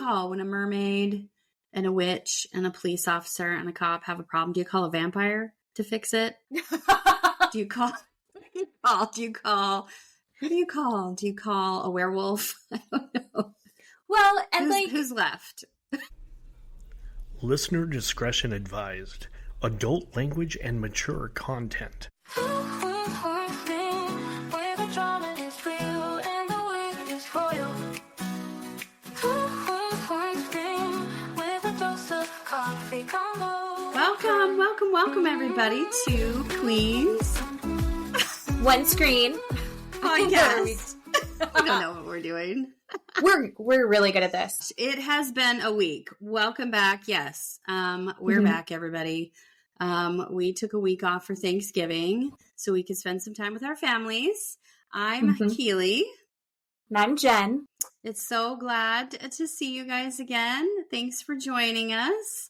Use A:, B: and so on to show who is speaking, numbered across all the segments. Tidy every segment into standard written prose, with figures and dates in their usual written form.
A: call when a mermaid and a witch and a police officer and a cop have a problem? Do you call a vampire to fix it? Do you call who do you call? Do you call a werewolf? I don't know.
B: Well, and
A: who's left?
C: Listener discretion advised. Adult language and mature content.
A: Welcome everybody to Queens
B: One Screen
A: Podcast. I don't know what we're doing.
B: We're really good at this.
A: It has been a week. Welcome back. Yes. We're back, everybody. We took a week off for Thanksgiving so we could spend some time with our families. I'm Keeley.
B: And I'm Jen.
A: It's so glad to see you guys again. Thanks for joining us.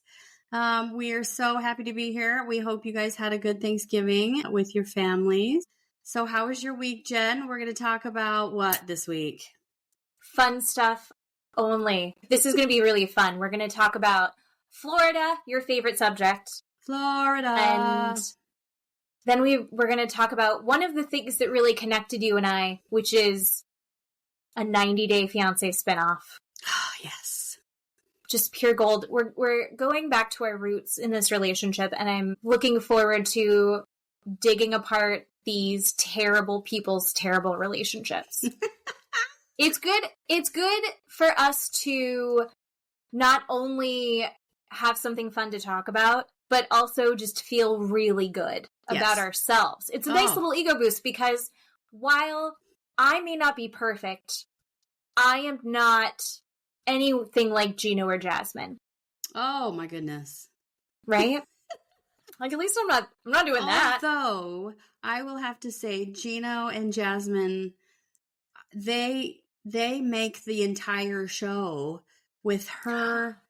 A: We are so happy to be here. We hope you guys had a good Thanksgiving with your families. So how was your week, Jen? We're going to talk about what this week?
B: Fun stuff only. This is going to be really fun. We're going to talk about Florida, your favorite subject.
A: Florida.
B: And then we're going to talk about one of the things that really connected you and I, which is a 90-Day Fiance spinoff.
A: Oh, yes.
B: Just pure gold. We're going back to our roots in this relationship, and I'm looking forward to digging apart these terrible people's terrible relationships. It's good for us to not only have something fun to talk about, but also just feel really good about ourselves. It's a nice little ego boost because while I may not be perfect, I am not anything like Gino or Jasmine.
A: Oh my goodness.
B: Right? Like, at least I'm not doing that.
A: Although I will have to say Gino and Jasmine, they make the entire show with her,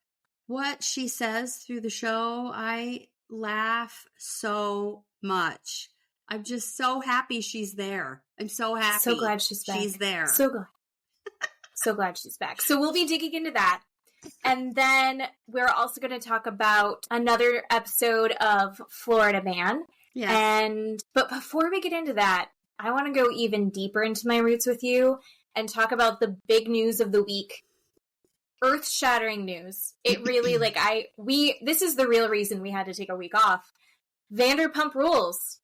A: what she says through the show. I laugh so much. I'm just so happy she's there. I'm so happy.
B: So glad she's back.
A: She's there.
B: So glad. So glad she's back. So we'll be digging into that. And then we're also going to talk about another episode of Florida Man.
A: Yes.
B: But before we get into that, I want to go even deeper into my roots with you and talk about the big news of the week. Earth-shattering news. It really, this is the real reason we had to take a week off. Vanderpump Rules.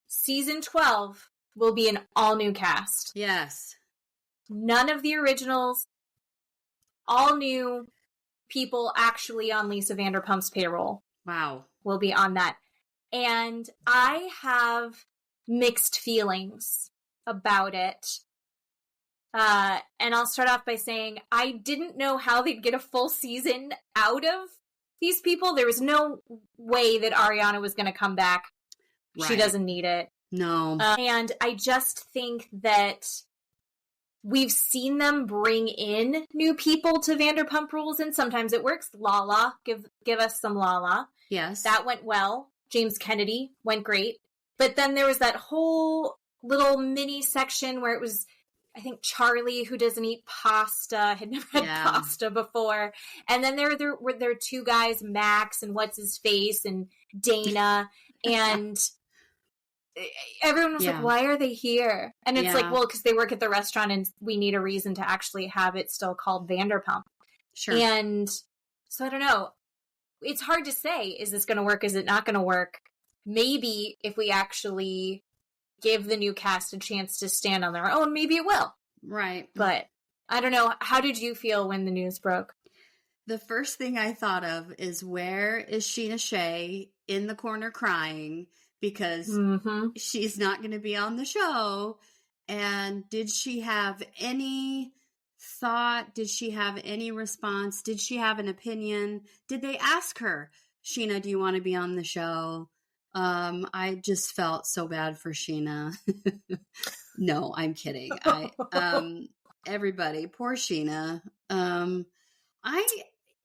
B: Season 12 will be an all-new cast.
A: Yes.
B: None of the originals. All new people actually on Lisa Vanderpump's payroll.
A: Wow.
B: Will be on that. And I have mixed feelings about it. And I'll start off by saying I didn't know how they'd get a full season out of these people. There was no way that Ariana was going to come back. Right. She doesn't need it.
A: No.
B: And I just think that we've seen them bring in new people to Vanderpump Rules, and sometimes it works. Lala, give us some Lala.
A: Yes.
B: That went well. James Kennedy went great. But then there was that whole little mini section where it was, I think, Charlie, who doesn't eat pasta, had never had pasta before. And then there were two guys, Max and what's-his-face and Dana, and everyone was like, why are they here? And it's like, well, because they work at the restaurant and we need a reason to actually have it still called Vanderpump.
A: Sure.
B: And so I don't know. It's hard to say, is this going to work? Is it not going to work? Maybe if we actually give the new cast a chance to stand on their own, maybe it will.
A: Right.
B: But I don't know. How did you feel when the news broke?
A: The first thing I thought of is, where is Sheena Shea in the corner crying? Because she's not going to be on the show. And did she have any thought? Did she have any response? Did she have an opinion? Did they ask her, Sheena, do you want to be on the show? I just felt so bad for Sheena. No, I'm kidding. Everybody, poor Sheena.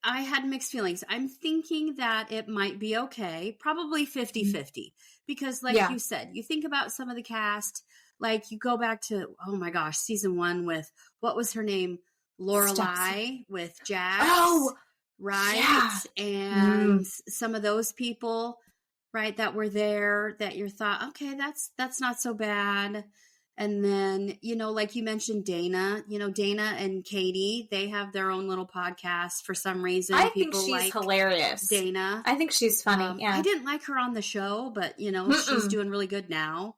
A: I had mixed feelings. I'm thinking that it might be okay. Probably 50-50. Because like you said, you think about some of the cast, like you go back to, oh my gosh, season 1 with, what was her name? Lorelai with Jax.
B: Oh,
A: right.
B: Yeah.
A: And some of those people, right, that were there that you thought, okay, that's not so bad. And then, like you mentioned, Dana, Dana and Katie, they have their own little podcast for some reason.
B: I think she's hilarious.
A: Dana.
B: I think she's funny. Yeah.
A: I didn't like her on the show, but, she's doing really good now.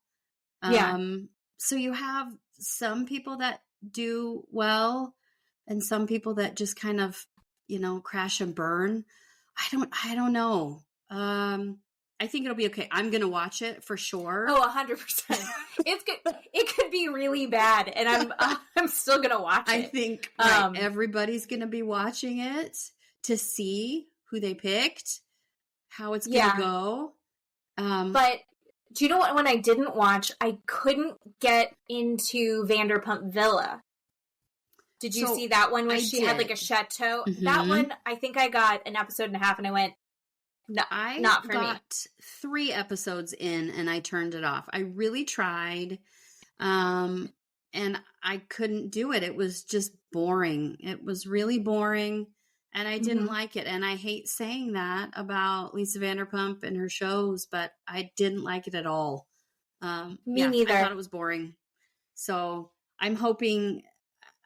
B: Yeah.
A: So you have some people that do well and some people that just kind of, crash and burn. I don't know. I think it'll be okay. I'm going to watch it for sure.
B: Oh, 100%. It's good. It could be really bad, and I'm still going to watch it.
A: I think everybody's going to be watching it to see who they picked, how it's going to go.
B: But do you know what one I didn't watch? I couldn't get into Vanderpump Villa. Did you see that one where she had like a chateau? Mm-hmm. That one, I think I got an episode and a half, and I went, no, not for me. I got
A: 3 episodes in and I turned it off. I really tried, and I couldn't do it. It was just boring. It was really boring, and I didn't like it. And I hate saying that about Lisa Vanderpump and her shows, but I didn't like it at all.
B: Me neither.
A: I thought it was boring. So I'm hoping.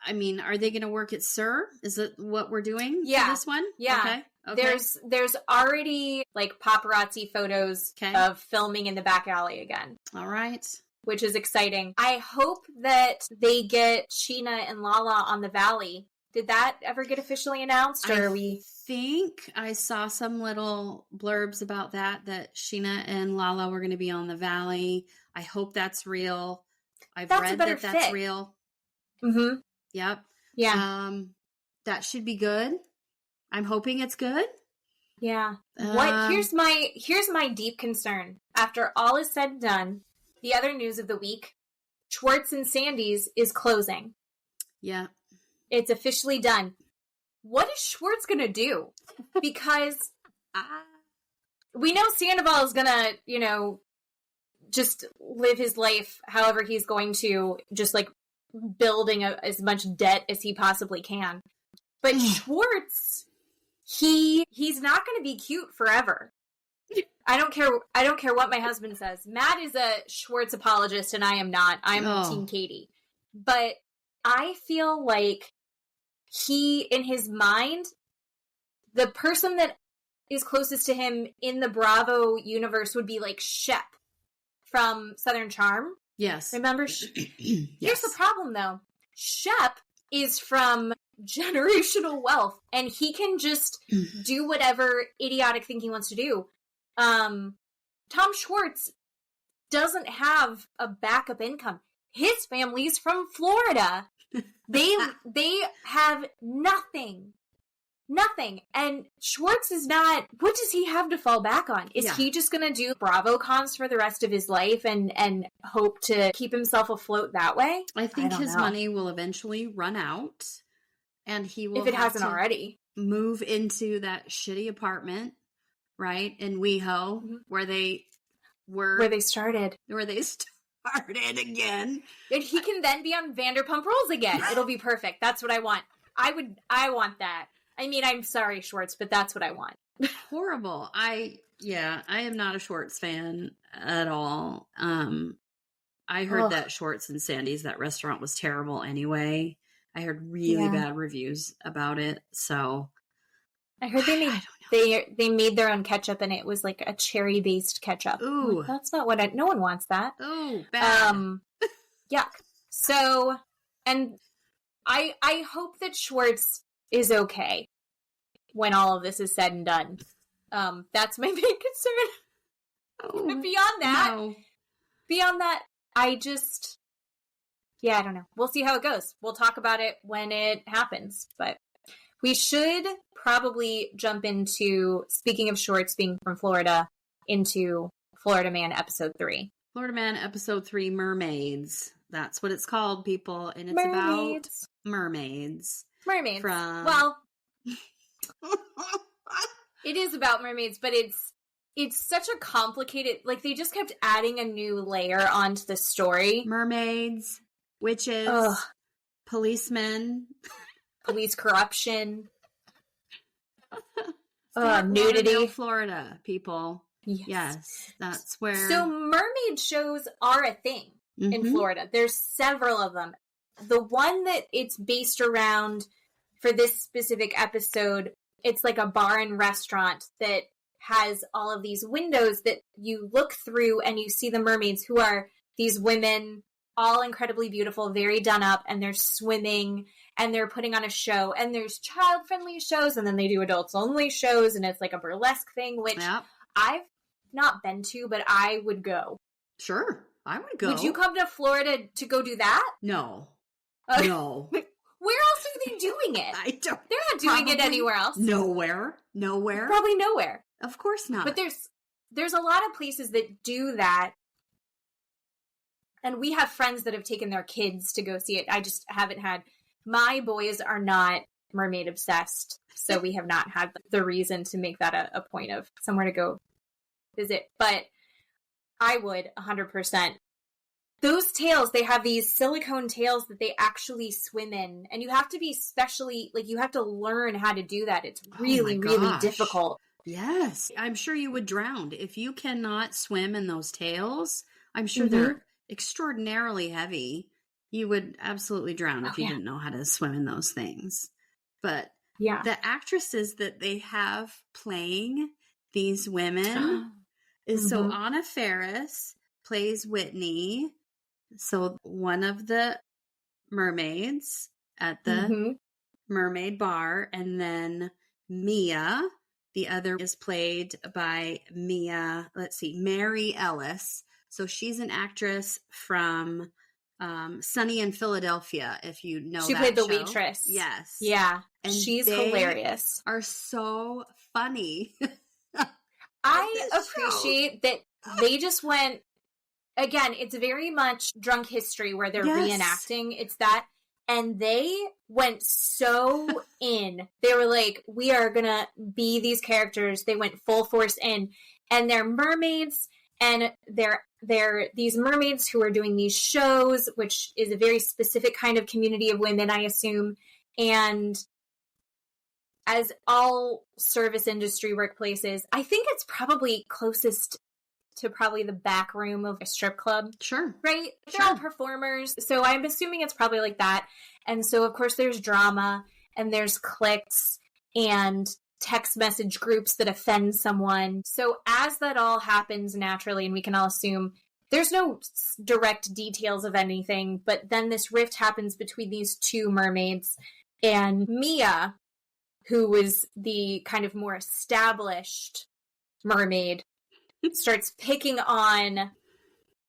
A: I mean, are they going to work at SUR? Is it what we're doing for this one?
B: Yeah. Okay. There's already like paparazzi photos of filming in the back alley again.
A: All right.
B: Which is exciting. I hope that they get Sheena and Lala on the Valley. Did that ever get officially announced? Or
A: I think I saw some little blurbs about that Sheena and Lala were going to be on the Valley. I hope that's real. I've read that that's real.
B: Mm-hmm.
A: Yep.
B: Yeah.
A: That should be good. I'm hoping it's good.
B: Yeah. Here's my deep concern. After all is said and done, the other news of the week, Schwartz and Sandy's is closing.
A: Yeah.
B: It's officially done. What is Schwartz going to do? Because we know Sandoval is going to, just live his life however he's going to, just like building as much debt as he possibly can. But Schwartz, he's not going to be cute forever. I don't care what my husband says. Matt is a Schwartz apologist and I am not. I'm Team Katie. But I feel like he, in his mind, the person that is closest to him in the Bravo universe would be like Shep from Southern Charm.
A: Yes.
B: Remember? Here's the problem, though. Shep is from generational wealth, and he can just do whatever idiotic thing he wants to do. Tom Schwartz doesn't have a backup income. His family's from Florida. They have nothing. Nothing. And Schwartz is not... What does he have to fall back on? Is he just going to do Bravo cons for the rest of his life and hope to keep himself afloat that way?
A: I think his money will eventually run out. And he will,
B: if it hasn't already,
A: move into that shitty apartment, right, in WeHo, where they
B: started
A: again.
B: And he can then be on Vanderpump Rules again. It'll be perfect. That's what I want. I want that. I mean, I'm sorry, Schwartz, but that's what I want.
A: Horrible. I am not a Schwartz fan at all. I heard that Schwartz and Sandy's, that restaurant, was terrible anyway. I heard really bad reviews about it. So
B: I heard they made their own ketchup and it was like a cherry based ketchup.
A: Ooh,
B: like, that's not what no one wants that.
A: Oh, bad.
B: Yuck. So, and I hope that Schwartz is okay when all of this is said and done. That's my main concern.
A: Oh,
B: beyond that, I don't know. We'll see how it goes. We'll talk about it when it happens, but we should probably jump into, speaking of Schwartz being from Florida, into Florida Man episode 3.
A: Florida Man episode 3, Mermaids. That's what it's called, people. And it's about mermaids.
B: Mermaids. Well, it is about mermaids, but it's such a complicated, like, they just kept adding a new layer onto the story.
A: Mermaids, witches, policemen.
B: police corruption, nudity.
A: Florida, people. Yes, that's where.
B: So mermaid shows are a thing in Florida. There's several of them. The one that it's based around for this specific episode, it's like a bar and restaurant that has all of these windows that you look through and you see the mermaids, who are these women, all incredibly beautiful, very done up, and they're swimming and they're putting on a show, and there's child-friendly shows, and then they do adults-only shows, and it's like a burlesque thing, which I've not been to, but I would go.
A: Sure, I would go.
B: Would you come to Florida to go do that?
A: No. No.
B: Where else are they doing it?
A: I don't.
B: They're not doing it anywhere else.
A: Nowhere.
B: Probably nowhere.
A: Of course not.
B: But there's a lot of places that do that. And we have friends that have taken their kids to go see it. I just haven't had. My boys are not mermaid obsessed, so we have not had the reason to make that a point of somewhere to go visit. But I would 100%. Those tails, they have these silicone tails that they actually swim in. And you have to be specially, like, you have to learn how to do that. It's really, really difficult.
A: Yes. I'm sure you would drown. If you cannot swim in those tails, I'm sure they're extraordinarily heavy. You would absolutely drown if you didn't know how to swim in those things. But the actresses that they have playing these women is so Anna Faris plays Whitney. So one of the mermaids at the mermaid bar, and then Mia, the other is played by Mary Ellis. So she's an actress from Sunny in Philadelphia, if you know
B: she
A: that
B: played the
A: show.
B: waitress.
A: Yes.
B: Yeah.
A: And
B: she's hilarious.
A: Are so funny.
B: I appreciate that they just went, again, it's very much drunk history where they're reenacting. It's that. And they went so in. They were like, we are going to be these characters. They went full force in. And they're mermaids. And they're these mermaids who are doing these shows, which is a very specific kind of community of women, I assume. And as all service industry workplaces, I think it's probably closest to probably the back room of a strip club.
A: Sure.
B: Right? They're all performers. So I'm assuming it's probably like that. And so, of course, there's drama and there's cliques and text message groups that offend someone. So as that all happens naturally, and we can all assume there's no direct details of anything, but then this rift happens between these two mermaids, and Mia, who was the kind of more established mermaid, starts picking on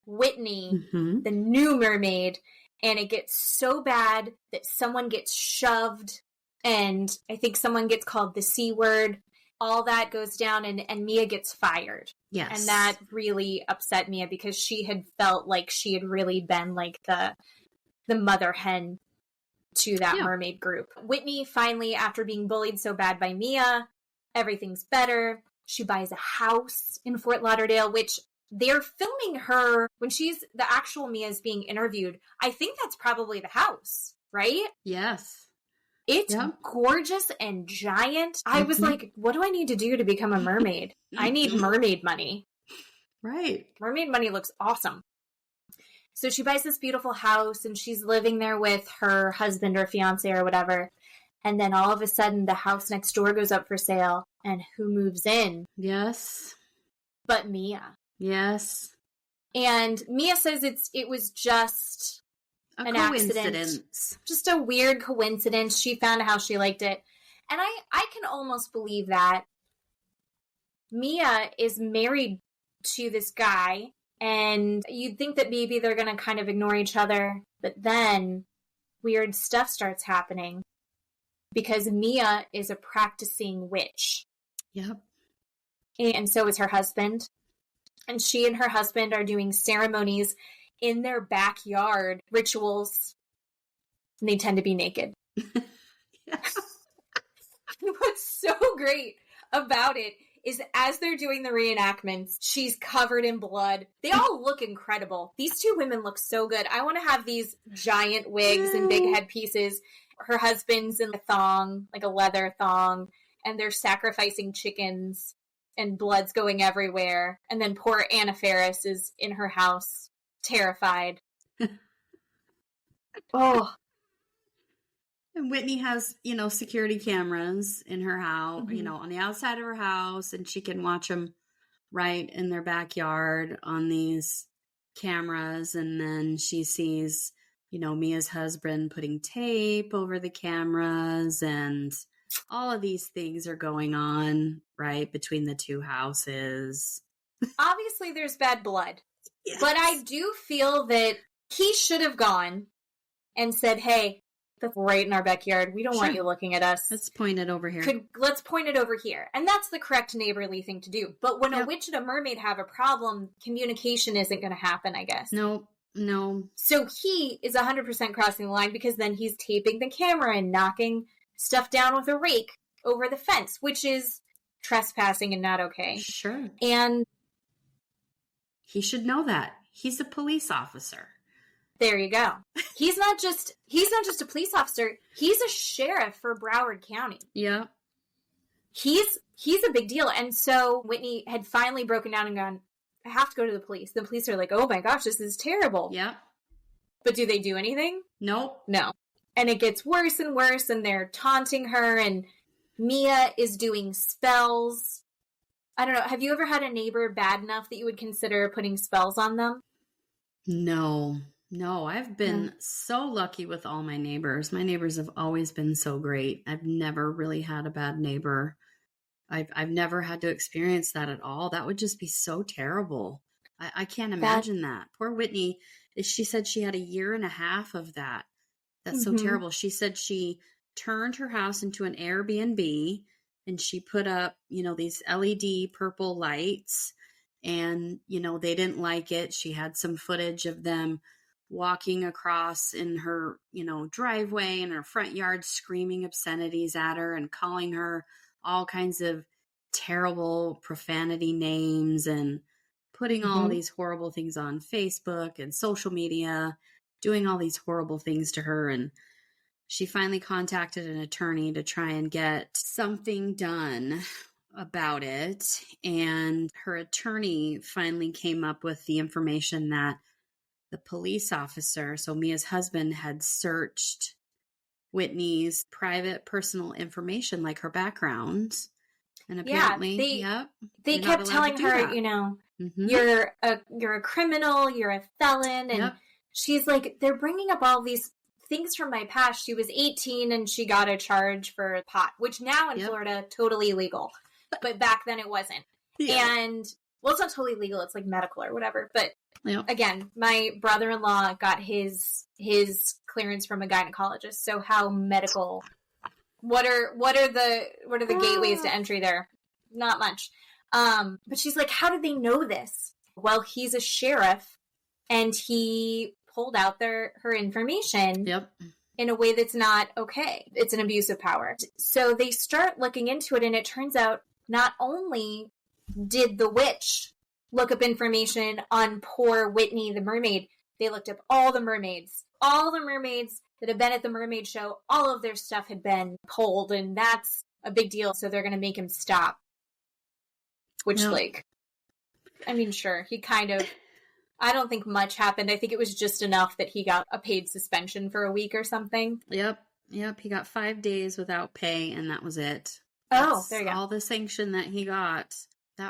B: Whitney, the new mermaid, and it gets so bad that someone gets shoved, and I think someone gets called the C word. All that goes down, and Mia gets fired.
A: Yes.
B: And that really upset Mia because she had felt like she had really been like the mother hen to that mermaid group. Whitney finally, after being bullied so bad by Mia, everything's better. She buys a house in Fort Lauderdale, which they're filming her when the actual Mia's being interviewed. I think that's probably the house, right?
A: Yes.
B: It's gorgeous and giant. I was like, what do I need to do to become a mermaid? I need mermaid money.
A: Right.
B: Mermaid money looks awesome. So she buys this beautiful house and she's living there with her husband or fiance or whatever. And then all of a sudden the house next door goes up for sale. And who moves in?
A: Yes.
B: But Mia.
A: Yes.
B: And Mia says it was just an accident. Just a weird coincidence. She found how she liked it. And I can almost believe that. Mia is married to this guy, and you'd think that maybe they're going to kind of ignore each other, but then weird stuff starts happening because Mia is a practicing witch.
A: Yep.
B: And so is her husband. And she and her husband are doing ceremonies in their backyard, rituals, and they tend to be naked. What's so great about it is as they're doing the reenactments, she's covered in blood. They all look incredible. These two women look so good. I want to have these giant wigs and big headpieces. Her husband's in a thong, like a leather thong, and they're sacrificing chickens and blood's going everywhere. And then poor Anna Faris is in her house, terrified. Oh.
A: And Whitney has, security cameras in her house, on the outside of her house, and she can watch them right in their backyard on these cameras. And then she sees, Mia's husband putting tape over the cameras, and all of these things are going on, right, between the two houses.
B: Obviously, there's bad blood.
A: Yes.
B: But I do feel that he should have gone and said, hey, that's right in our backyard. We don't want you looking at us.
A: Let's point it over here.
B: Let's point it over here. And that's the correct neighborly thing to do. But when a witch and a mermaid have a problem, communication isn't going to happen, I guess.
A: No.
B: So he is 100% crossing the line because then he's taping the camera and knocking stuff down with a rake over the fence, which is trespassing and not okay.
A: Sure.
B: And
A: he should know that. He's a police officer.
B: There you go. He's not just a police officer. He's a sheriff for Broward County.
A: Yeah.
B: He's a big deal. And so Whitney had finally broken down and gone, I have to go to the police. The police are like, oh my gosh, this is terrible.
A: Yeah.
B: But do they do anything?
A: Nope.
B: No. And it gets worse and worse, and they're taunting her, and Mia is doing spells. I don't know. Have you ever had a neighbor bad enough that you would consider putting spells on them?
A: No, I've been so lucky with all my neighbors. My neighbors have always been so great. I've never really had a bad neighbor. I've never had to experience that at all. That would just be so terrible. I can't imagine that. Poor Whitney, she said she had 1.5 years of that. That's so terrible. She said she turned her house into an Airbnb and she put up, these LED purple lights, and, they didn't like it. She had some footage of them walking across in her, driveway in her front yard, screaming obscenities at her and calling her all kinds of terrible profanity names and putting all these horrible things on Facebook and social media, doing all these horrible things to her. And she finally contacted an attorney to try and get something done about it. And her attorney finally came up with the information that the police officer, so Mia's husband, had searched Whitney's private personal information, like her background. And apparently,
B: they kept telling her, you're a criminal, you're a felon. And she's like, they're bringing up all these things from my past. She was 18 and she got a charge for pot, which now in Florida, totally illegal. But back then it wasn't. And, well, it's not totally legal. It's like medical or whatever. But again, my brother-in-law got his clearance from a gynecologist. So how medical, what are the gateways to entry there? Not much. But she's like, how did they know this? Well, he's a sheriff and he pulled out her information in a way that's not okay. It's an abuse of power. So they start looking into it, and it turns out not only did the witch look up information on poor Whitney the mermaid, they looked up all the mermaids. All the mermaids that have been at the mermaid show, all of their stuff had been pulled, and that's a big deal. So they're going to make him stop. Which, sure, he kind of... I don't think much happened. I think it was just enough that he got a paid suspension for a week or something.
A: Yep. He got 5 days without pay, and that was it.
B: That's there you go.
A: All the sanction that he got. I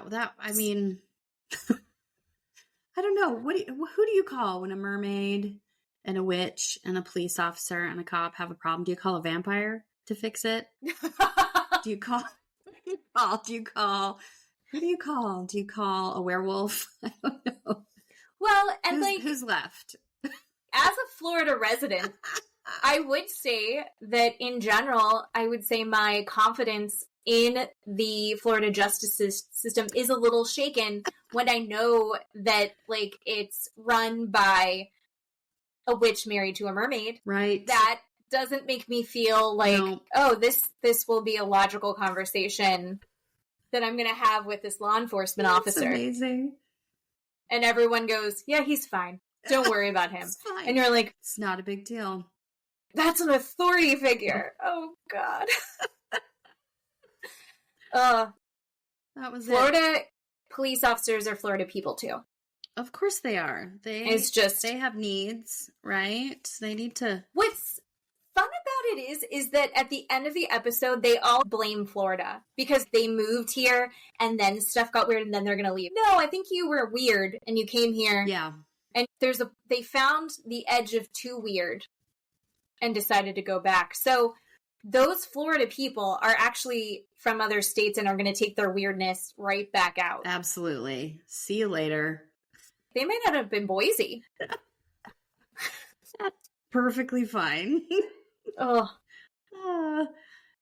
A: don't know. Who do you call when a mermaid and a witch and a police officer and a cop have a problem? Do you call a vampire to fix it? Do you call? Who do you call? Do you call a werewolf? I don't know.
B: Well, and
A: who's left?
B: As a Florida resident, I would say that in general, I would say my confidence in the Florida justice system is a little shaken when I know that it's run by a witch married to a mermaid.
A: Right.
B: That doesn't make me feel like, this will be a logical conversation that I'm going to have with this law enforcement officer.
A: Amazing.
B: And everyone goes, yeah, he's fine. Don't worry about him.
A: Fine.
B: And you're like,
A: it's not a big deal.
B: That's an authority figure. Oh, God.
A: That was
B: Florida police officers are Florida people, too.
A: Of course they are. They have needs, right? They need to...
B: What's fun about it is that at the end of the episode, they all blame Florida because they moved here and then stuff got weird and then they're going to leave. No, I think you were weird and you came here.
A: Yeah.
B: And they found the edge of too weird and decided to go back. So those Florida people are actually from other states and are going to take their weirdness right back out.
A: Absolutely. See you later.
B: They may not have been Boise.
A: Perfectly fine.
B: Oh.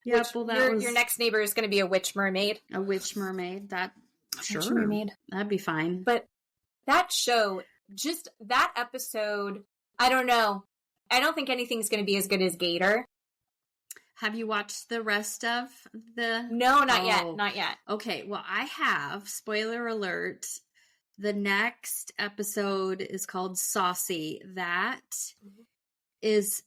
A: Yeah, well,
B: your next neighbor is going to be a witch mermaid.
A: A witch mermaid. Sure.
B: Witch mermaid.
A: That'd be fine.
B: But that show, just that episode, I don't know. I don't think anything's going to be as good as Gator.
A: Have you watched the rest of the...
B: No, not yet. Not yet.
A: Okay, well, I have. Spoiler alert. The next episode is called Saucy. That is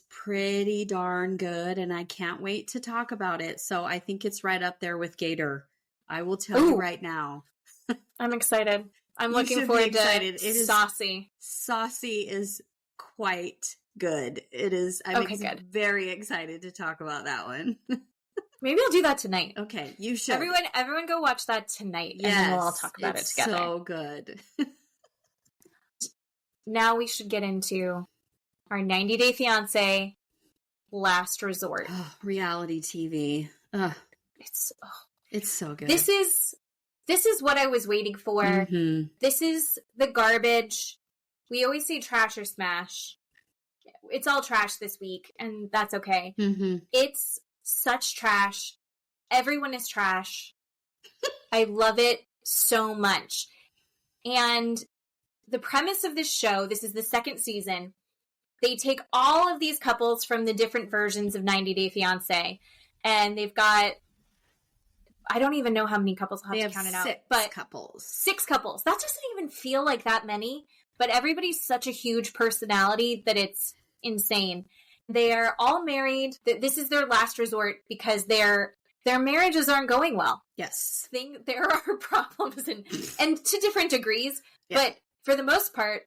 A: pretty darn good, and I can't wait to talk about it. So I think it's right up there with Gator. I will tell you right now.
B: I'm excited. I'm looking forward to it. Saucy.
A: Saucy is quite good. It is. I'm very excited to talk about that one.
B: Maybe I'll do that tonight.
A: Okay, you should.
B: Everyone go watch that tonight, and then we'll all talk about it together.
A: So good.
B: Now we should get into our 90 Day Fiance Last Resort.
A: Reality TV.
B: It's
A: so good.
B: This is what I was waiting for. Mm-hmm. This is the garbage. We always say trash or smash. It's all trash this week, and that's okay.
A: Mm-hmm.
B: It's such trash. Everyone is trash. I love it so much. And the premise of this show, this is the second season, they take all of these couples from the different versions of 90 Day Fiancé, and they've got, I don't even know how many couples I'll have to count it out. Six couples. That doesn't even feel like that many, but everybody's such a huge personality that it's insane. They're all married. This is their last resort because their marriages aren't going well.
A: Yes.
B: There are problems and to different degrees, but for the most part,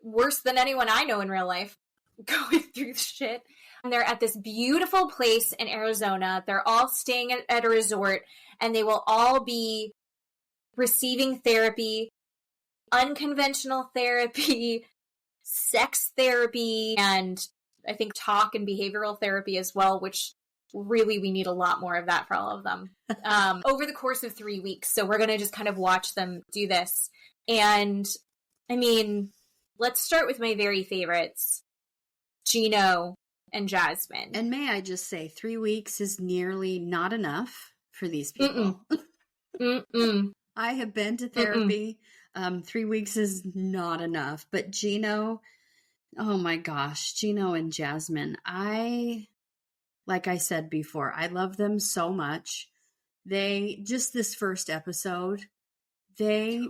B: worse than anyone I know in real life going through shit. And they're at this beautiful place in Arizona. They're all staying at a resort, and they will all be receiving therapy, unconventional therapy, sex therapy, and I think talk and behavioral therapy as well, which really we need a lot more of that for all of them over the course of 3 weeks. So we're going to just kind of watch them do this. And I mean, let's start with my very favorites, Gino and Jasmine.
A: And may I just say, 3 weeks is nearly not enough for these people. I have been to therapy. 3 weeks is not enough. But Gino, oh my gosh, Gino and Jasmine, like I said before, I love them so much. Just this first episode, they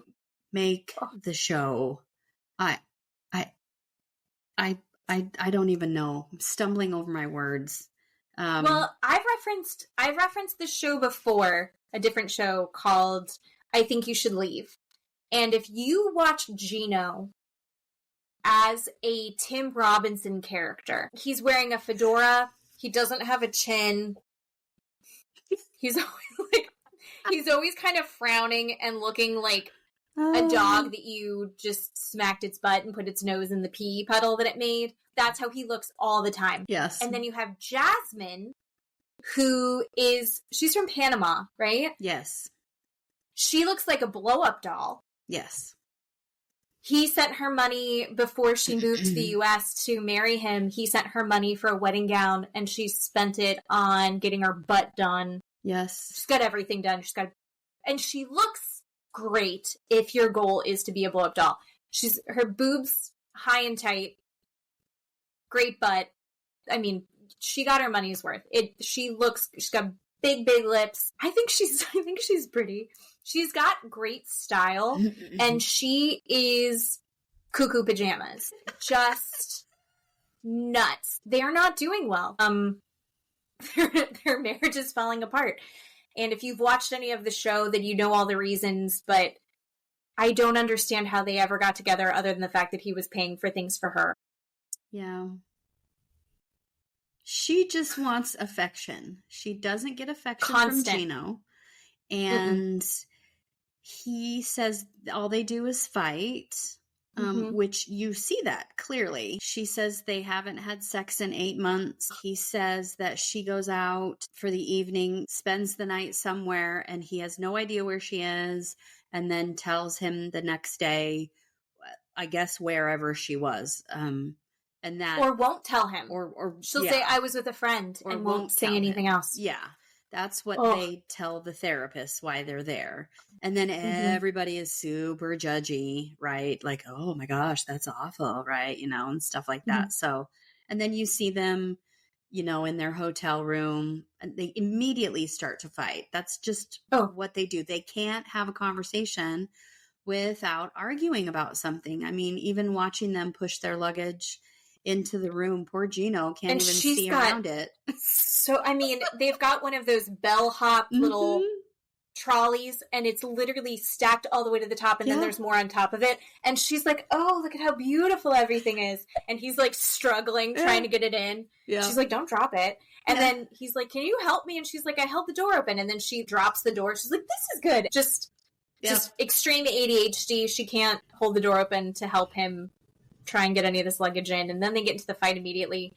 A: make the show. I don't even know. I'm stumbling over my words.
B: Well, I've referenced this show before, a different show called I Think You Should Leave. And if you watch Gino as a Tim Robinson character, he's wearing a fedora. He doesn't have a chin. He's always kind of frowning and looking like a dog that you just smacked its butt and put its nose in the pee puddle that it made. That's how he looks all the time.
A: Yes.
B: And then you have Jasmine, she's from Panama, right?
A: Yes.
B: She looks like a blow-up doll.
A: Yes.
B: He sent her money before she moved to the U.S. to marry him. He sent her money for a wedding gown, and she spent it on getting her butt done.
A: Yes.
B: She's got everything done. And she looks great if your goal is to be a blow-up doll. Her boobs high and tight, great butt. I mean, she got her money's worth. She's got big lips. I think she's pretty. She's got great style, and she is cuckoo pajamas. Just nuts. They're not doing well. Their marriage is falling apart. And if you've watched any of the show, then you know all the reasons, but I don't understand how they ever got together other than the fact that he was paying for things for her.
A: Yeah. She just wants affection. She doesn't get affection from Gino. And he says all they do is fight, which you see that clearly. She says they haven't had sex in 8 months. He says that she goes out for the evening, spends the night somewhere, and he has no idea where she is, and then tells him the next day, I guess, wherever she was. And that,
B: or won't tell him,
A: or
B: she'll say I was with a friend, or won't say anything else.
A: Yeah, that's what they tell the therapist why they're there. And then everybody is super judgy, right? Like, oh my gosh, that's awful, right? You know, and stuff like that. So, and then you see them, you know, in their hotel room, and they immediately start to fight. That's just what they do. They can't have a conversation without arguing about something. I mean, even watching them push their luggage into the room, poor Gino can't even see around it.
B: So, I mean, they've got one of those bellhop little trolleys, and it's literally stacked all the way to the top, and then there's more on top of it. And she's like, oh, look at how beautiful everything is. And he's like struggling, trying to get it in. Yeah. She's like, don't drop it. And then he's like, can you help me? And she's like, I held the door open. And then she drops the door. She's like, this is good. Just extreme ADHD. She can't hold the door open to help him try and get any of this luggage in. And then they get into the fight immediately.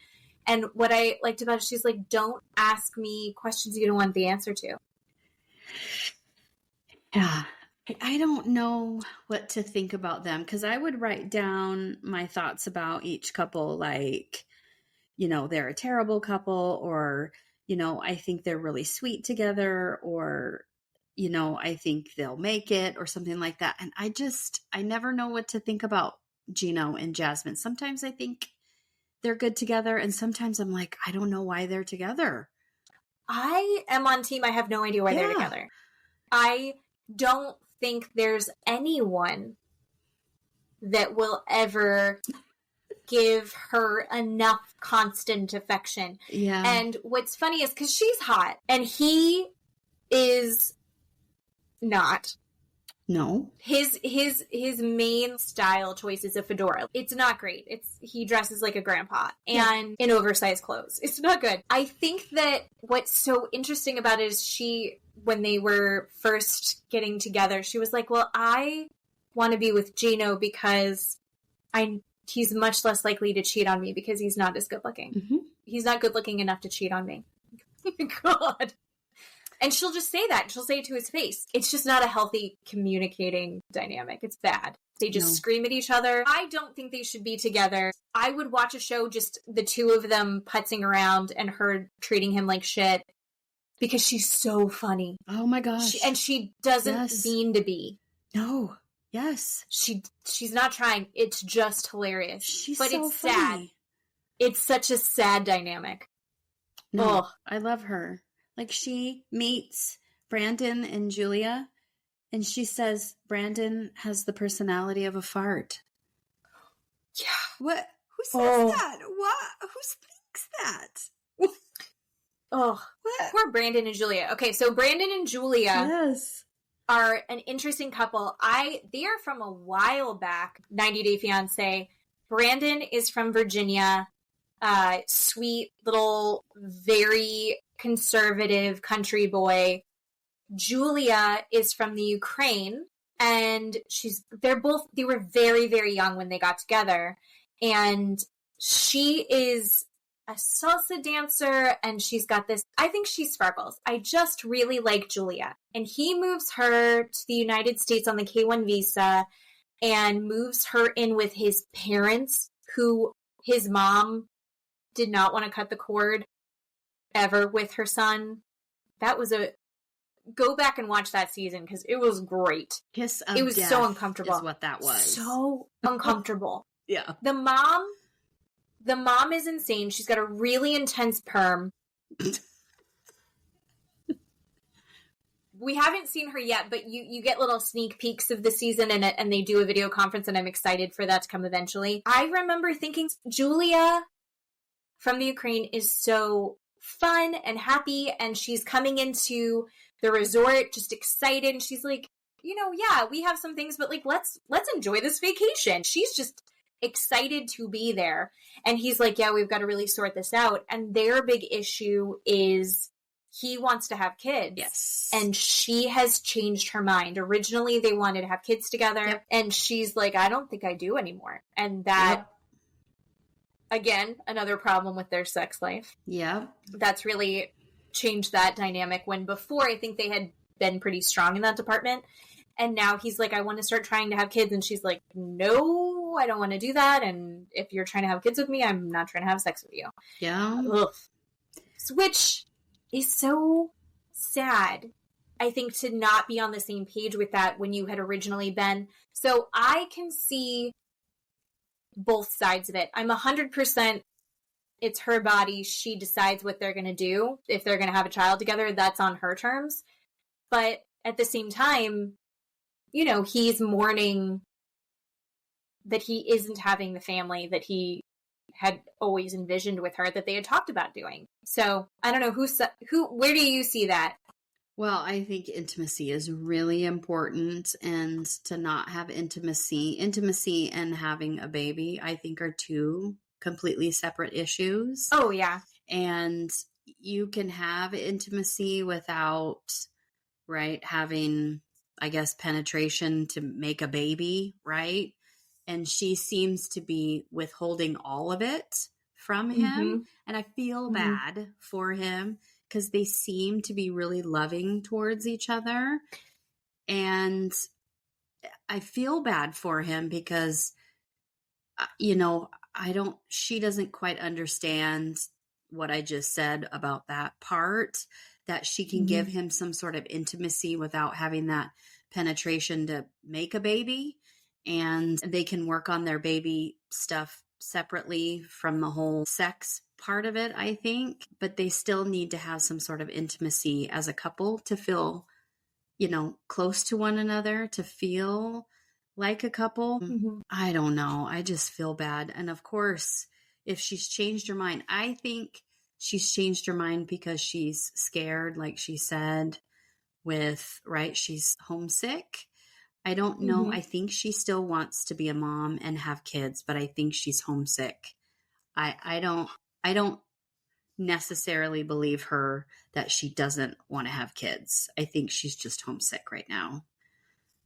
B: And what I liked about it, she's like, don't ask me questions you don't want the answer to.
A: Yeah. I don't know what to think about them, because I would write down my thoughts about each couple, like, you know, they're a terrible couple, or, you know, I think they're really sweet together, or, you know, I think they'll make it, or something like that. And I never know what to think about Gino and Jasmine. Sometimes I think they're good together, and sometimes I'm like, I don't know why they're together.
B: I am on team I have no idea why they're together. I don't think there's anyone that will ever give her enough constant affection. Yeah. And what's funny is because she's hot and he is not.
A: No.
B: His main style choice is a fedora. It's not great. He dresses like a grandpa and in oversized clothes. It's not good. I think that what's so interesting about it is when they were first getting together, she was like, well, I want to be with Gino because he's much less likely to cheat on me because he's not as good looking. Mm-hmm. He's not good looking enough to cheat on me. God. And she'll just say that. She'll say it to his face. It's just not a healthy communicating dynamic. It's bad. They just scream at each other. I don't think they should be together. I would watch a show just the two of them putzing around and her treating him like shit because she's so funny.
A: Oh my gosh.
B: She doesn't mean to be.
A: No. Yes.
B: She's not trying. It's just hilarious. But
A: so
B: it's
A: funny.
B: Sad. It's such a sad dynamic.
A: No, I love her. Like, she meets Brandon and Julia, and she says, Brandon has the personality of a fart.
B: Yeah.
A: What? Who says that? What? Who thinks that?
B: Oh, what? Poor Brandon and Julia. Okay, so Brandon and Julia are an interesting couple. They are from a while back, 90 Day Fiancé. Brandon is from Virginia. Sweet little, very conservative country boy. Julia is from the Ukraine, and they were very, very young when they got together, and she is a salsa dancer, and she's got this, I think she sparkles. I just really like Julia, and he moves her to the United States on the K-1 visa and moves her in with his parents, who his mom did not want to cut the cord ever with her son. That was go back and watch that season because it was great.
A: Kiss of
B: It was
A: death
B: so uncomfortable.
A: Is what that was.
B: So uncomfortable.
A: Yeah.
B: The mom is insane. She's got a really intense perm. we haven't seen her yet, but you get little sneak peeks of the season, and they do a video conference, and I'm excited for that to come eventually. I remember thinking Julia from the Ukraine is so fun and happy, and she's coming into the resort just excited, and she's like, yeah, we have some things, but like, let's enjoy this vacation. She's just excited to be there. And he's like, yeah, we've got to really sort this out. And their big issue is he wants to have kids.
A: Yes.
B: And she has changed her mind. Originally, they wanted to have kids together.
A: Yep.
B: And she's like, I don't think I do anymore. And that, again, another problem with their sex life.
A: Yeah.
B: That's really changed that dynamic, when before I think they had been pretty strong in that department. And now he's like, I want to start trying to have kids. And she's like, no, I don't want to do that. And if you're trying to have kids with me, I'm not trying to have sex with you.
A: Yeah.
B: Ugh. Which is so sad, I think, to not be on the same page with that when you had originally been. So I can see both sides of it. I'm 100%, it's her body. She decides what they're going to do. If they're going to have a child together, that's on her terms. But at the same time, he's mourning that he isn't having the family that he had always envisioned with her, that they had talked about doing. So I don't know where do you see that?
A: Well, I think intimacy is really important, and to not have intimacy and having a baby, I think, are two completely separate issues.
B: Oh, yeah.
A: And you can have intimacy without, right, having, I guess, penetration to make a baby, right? And she seems to be withholding all of it from him.
B: Mm-hmm.
A: And I feel bad for him, because they seem to be really loving towards each other. And I feel bad for him because, she doesn't quite understand what I just said about that part, that she can give him some sort of intimacy without having that penetration to make a baby. And they can work on their baby stuff separately from the whole sex part of it, I think. But they still need to have some sort of intimacy as a couple to feel, close to one another, to feel like a couple.
B: Mm-hmm.
A: I don't know. I just feel bad. And of course, if she's changed her mind, I think she's changed her mind because she's scared, like she said, she's homesick. I don't know. I think she still wants to be a mom and have kids, but I think she's homesick. I don't necessarily believe her that she doesn't want to have kids. I think she's just homesick right now.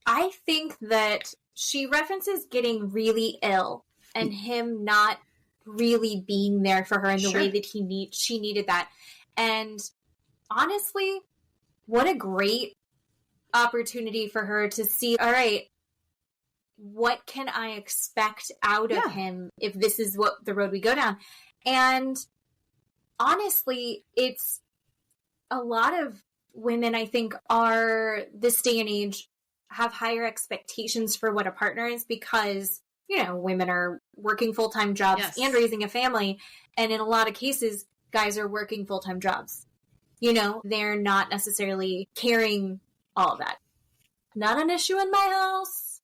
B: I think that she references getting really ill and him not really being there for her in the way that she needed that. And honestly, what a great opportunity for her to see, all right, what can I expect out of him if this is what the road we go down? And honestly, it's a lot of women, I think, are this day and age have higher expectations for what a partner is because, women are working full-time jobs and raising a family. And in a lot of cases, guys are working full-time jobs. They're not necessarily carrying all of that. Not an issue in my house.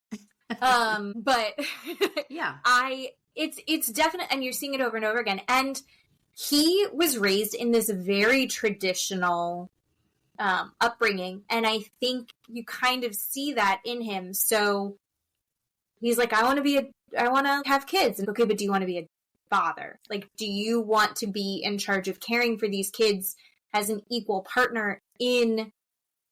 B: But
A: yeah,
B: it's definite, and you're seeing it over and over again. And he was raised in this very traditional upbringing, and I think you kind of see that in him. So he's like, I want to have kids. And okay, but do you want to be a father? Like, do you want to be in charge of caring for these kids as an equal partner in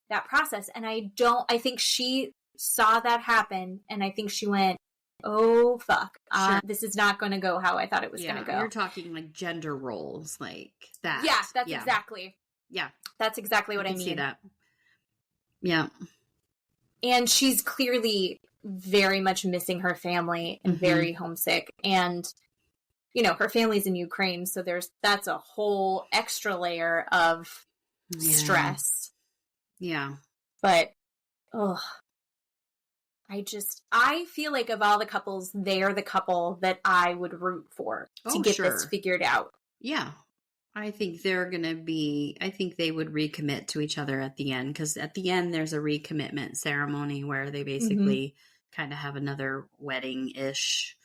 B: that process? And I think she saw that happen, and I think she went, oh, fuck. This is not going to go how I thought it was going to go.
A: You're talking like gender roles, like that.
B: Yeah, that's exactly.
A: Yeah.
B: That's exactly what I mean.
A: See that. Yeah. And
B: she's clearly very much missing her family and very homesick. And, her family's in Ukraine, so that's a whole extra layer of stress.
A: Yeah.
B: But, I feel like of all the couples, they're the couple that I would root for to get this figured out.
A: Yeah. I think they would recommit to each other at the end, because at the end there's a recommitment ceremony where they basically kind of have another wedding-ish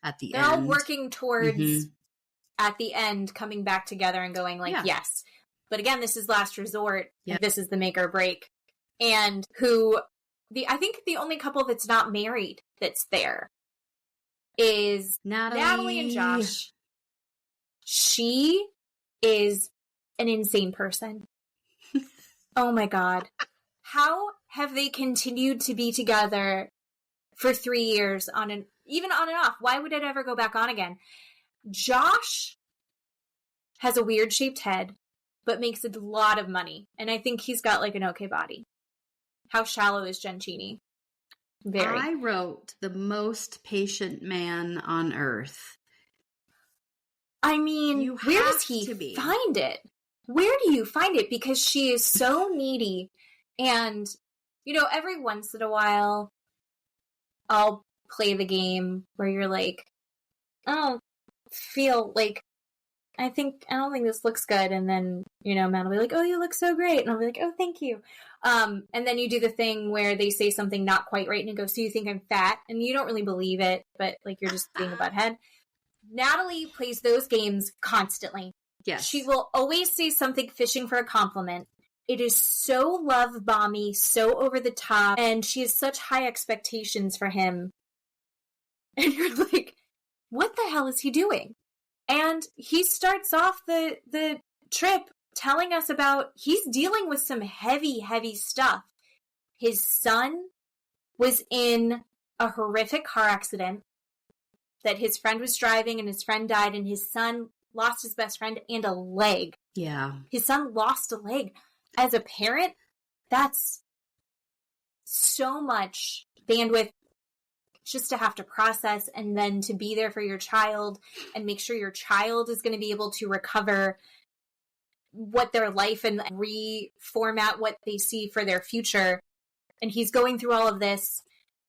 A: at the
B: They're
A: end.
B: They're all working towards, at the end, coming back together and going like, yes. But again, this is last resort. And this is the make or break. And I think the only couple that's not married that's there is Natalie and Josh. She is an insane person. Oh my God. How have they continued to be together for 3 years even on and off? Why would it ever go back on again? Josh has a weird shaped head, but makes a lot of money. And I think he's got like an okay body. How shallow is Jen Cheney? Very.
A: I wrote the most patient man on earth.
B: I mean, where does he find it? Where do you find it? Because she is so needy. And, every once in a while, I'll play the game where you're like, I don't feel like, I don't think this looks good. And then, Matt will be like, oh, you look so great. And I'll be like, oh, thank you. And then you do the thing where they say something not quite right and it goes, so you think I'm fat? And you don't really believe it, but like you're just being a butthead. Natalie plays those games constantly.
A: Yes.
B: She will always say something fishing for a compliment. It is so love bomby, so over the top, and she has such high expectations for him. And you're like, what the hell is he doing? And he starts off the trip telling us about he's dealing with some heavy, heavy stuff. His son was in a horrific car accident that his friend was driving and his friend died, and his son lost his best friend and a leg.
A: Yeah.
B: His son lost a leg. As a parent, that's so much bandwidth just to have to process, and then to be there for your child and make sure your child is going to be able to recover what their life and reformat what they see for their future. And he's going through all of this.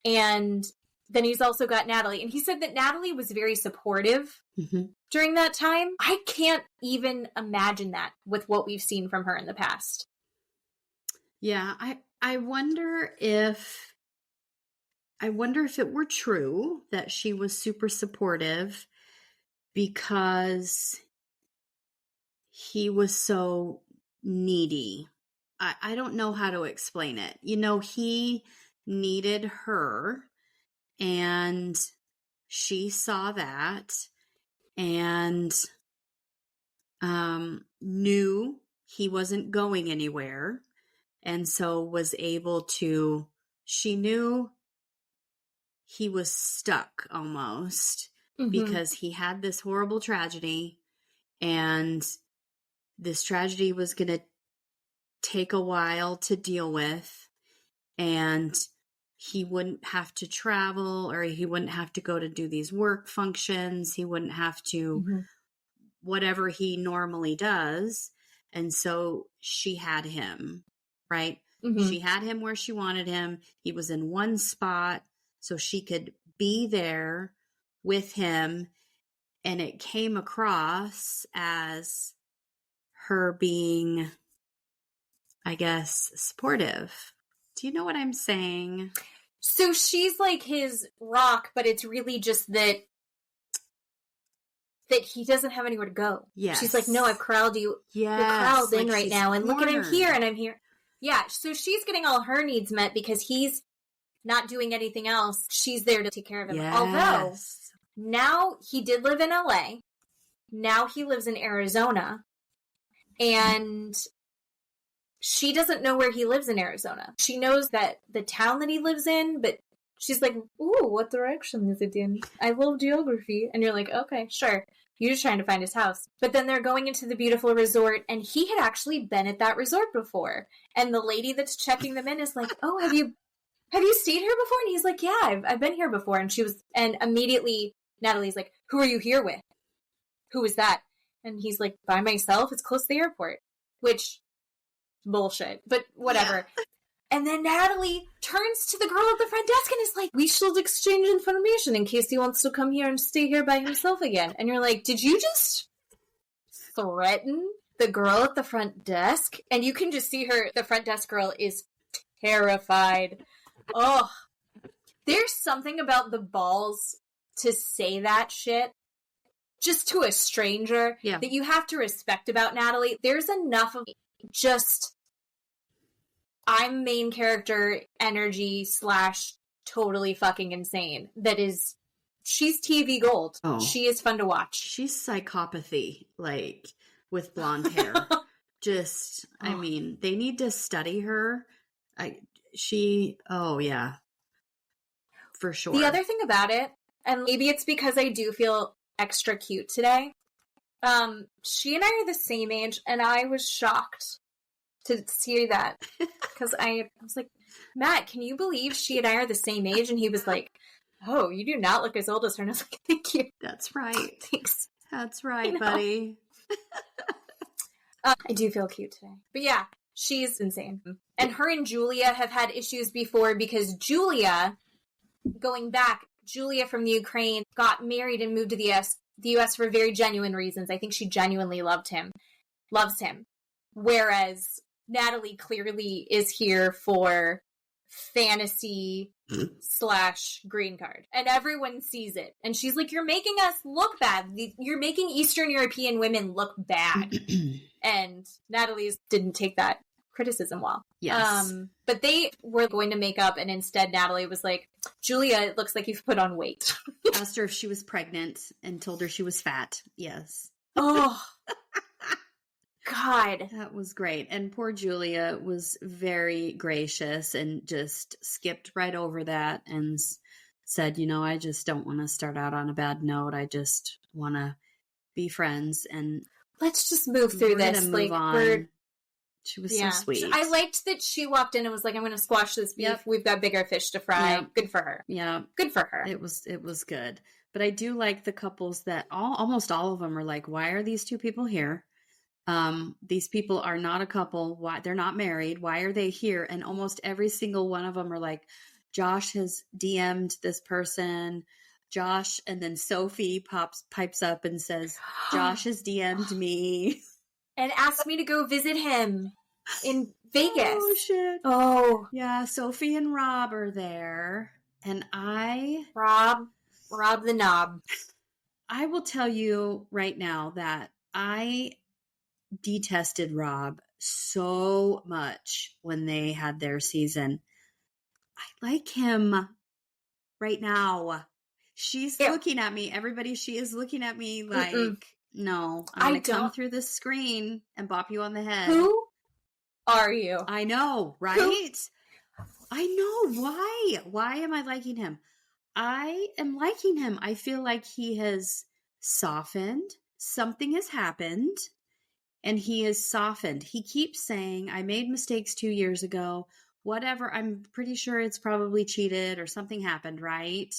B: And then he's also got Natalie. And he said that Natalie was very supportive during that time. I can't even imagine that with what we've seen from her in the past.
A: Yeah, I wonder if it were true that she was super supportive because he was so needy. I don't know how to explain it. He needed her, and she saw that and knew he wasn't going anywhere, and so was able to, she knew he was stuck almost because he had this horrible tragedy, and this tragedy was going to take a while to deal with, and he wouldn't have to travel, or he wouldn't have to go to do these work functions. He wouldn't have to whatever he normally does. And so she had him, right? She had him where she wanted him. He was in one spot, so she could be there with him. And it came across as her being, I guess, supportive. Do you know what I'm saying?
B: So she's like his rock, but it's really just that he doesn't have anywhere to go.
A: Yes.
B: She's like, no, I've corralled you. Yes. You're corralled in right now. And look at him here, and I'm here. Yeah. So she's getting all her needs met because he's not doing anything else. She's there to take care of him. Yes. Although now he did live in LA. Now he lives in Arizona. And she doesn't know where he lives in Arizona. She knows that the town that he lives in, but she's like, ooh, what direction is it in? I love geography. And you're like, okay, sure. You're just trying to find his house. But then they're going into the beautiful resort, and he had actually been at that resort before. And the lady that's checking them in is like, oh, have you stayed here before? And he's like, yeah, I've been here before. And immediately Natalie's like, who are you here with? Who is that? And he's like, by myself. It's close to the airport. Which, bullshit. But whatever. Yeah. And then Natalie turns to the girl at the front desk and is like, we should exchange information in case he wants to come here and stay here by himself again. And you're like, did you just threaten the girl at the front desk, and you can just see her, the front desk girl is terrified. Oh, there's something about the balls to say that shit just to a stranger that you have to respect about Natalie. There's enough of just I'm main character energy / totally fucking insane. That is, she's TV gold. Oh. She is fun to watch.
A: She's psychopathy, like, with blonde hair. I mean, they need to study her. Oh yeah, for sure.
B: The other thing about it, and maybe it's because I do feel extra cute today, she and I are the same age, and I was shocked to see that, because I was like, Matt, can you believe she and I are the same age? And he was like, oh, you do not look as old as her. And I was like, thank you.
A: That's right.
B: Thanks.
A: That's right, buddy.
B: I do feel cute today. But yeah, she's insane. And her and Julia have had issues before, because Julia, going back, Julia from the Ukraine got married and moved to the US for very genuine reasons. I think she genuinely loves him. Whereas Natalie clearly is here for fantasy / green card. And everyone sees it. And she's like, you're making us look bad. You're making Eastern European women look bad. And Natalie didn't take that criticism well.
A: Yes.
B: But they were going to make up, and instead Natalie was like, Julia, it looks like you've put on weight.
A: Asked her if she was pregnant and told her she was fat. Yes.
B: Oh, God.
A: That was great. And poor Julia was very gracious and just skipped right over that and said, I just don't want to start out on a bad note. I just want to be friends, and
B: let's just move through this.
A: Move on. She was so sweet.
B: I liked that she walked in and was like, I'm going to squash this beef. Yep. We've got bigger fish to fry. Yep. Good for her.
A: Yeah.
B: Good for her.
A: It was good. But I do like the couples that almost all of them are like, why are these two people here? These people are not a couple. Why they're not married? Why are they here? And almost every single one of them are like, Josh has DM'd this person. Josh, and then Sophie pipes up and says, Josh has DM'd me.
B: And asked me to go visit him in Vegas.
A: Oh, shit.
B: Oh.
A: Yeah, Sophie and Rob are there. And
B: Rob the knob.
A: I will tell you right now that I detested Rob so much when they had their season. I like him right now. She's looking at me. Everybody, she is looking at me like... No, I'm going to come through the screen and bop you on the head.
B: Who are you?
A: I know, right? I know. Why? Why am I liking him? I am liking him. I feel like he has softened. Something has happened, and he has softened. He keeps saying, I made mistakes 2 years ago. Whatever. I'm pretty sure it's probably cheated or something happened, right?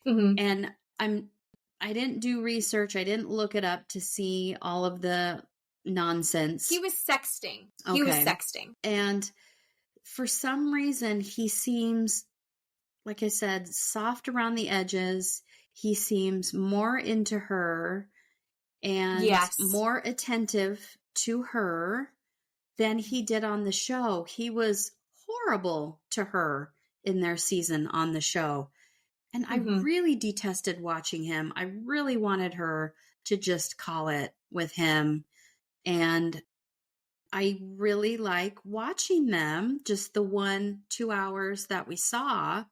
B: Mm-hmm.
A: And I didn't do research. I didn't look it up to see all of the nonsense.
B: He was sexting.
A: And for some reason, he seems, like I said, soft around the edges. He seems more into her and more attentive to her than he did on the show. He was horrible to her in their season on the show. And I really detested watching him. I really wanted her to just call it with him. And I really like watching them, just the 1-2 hours that we saw,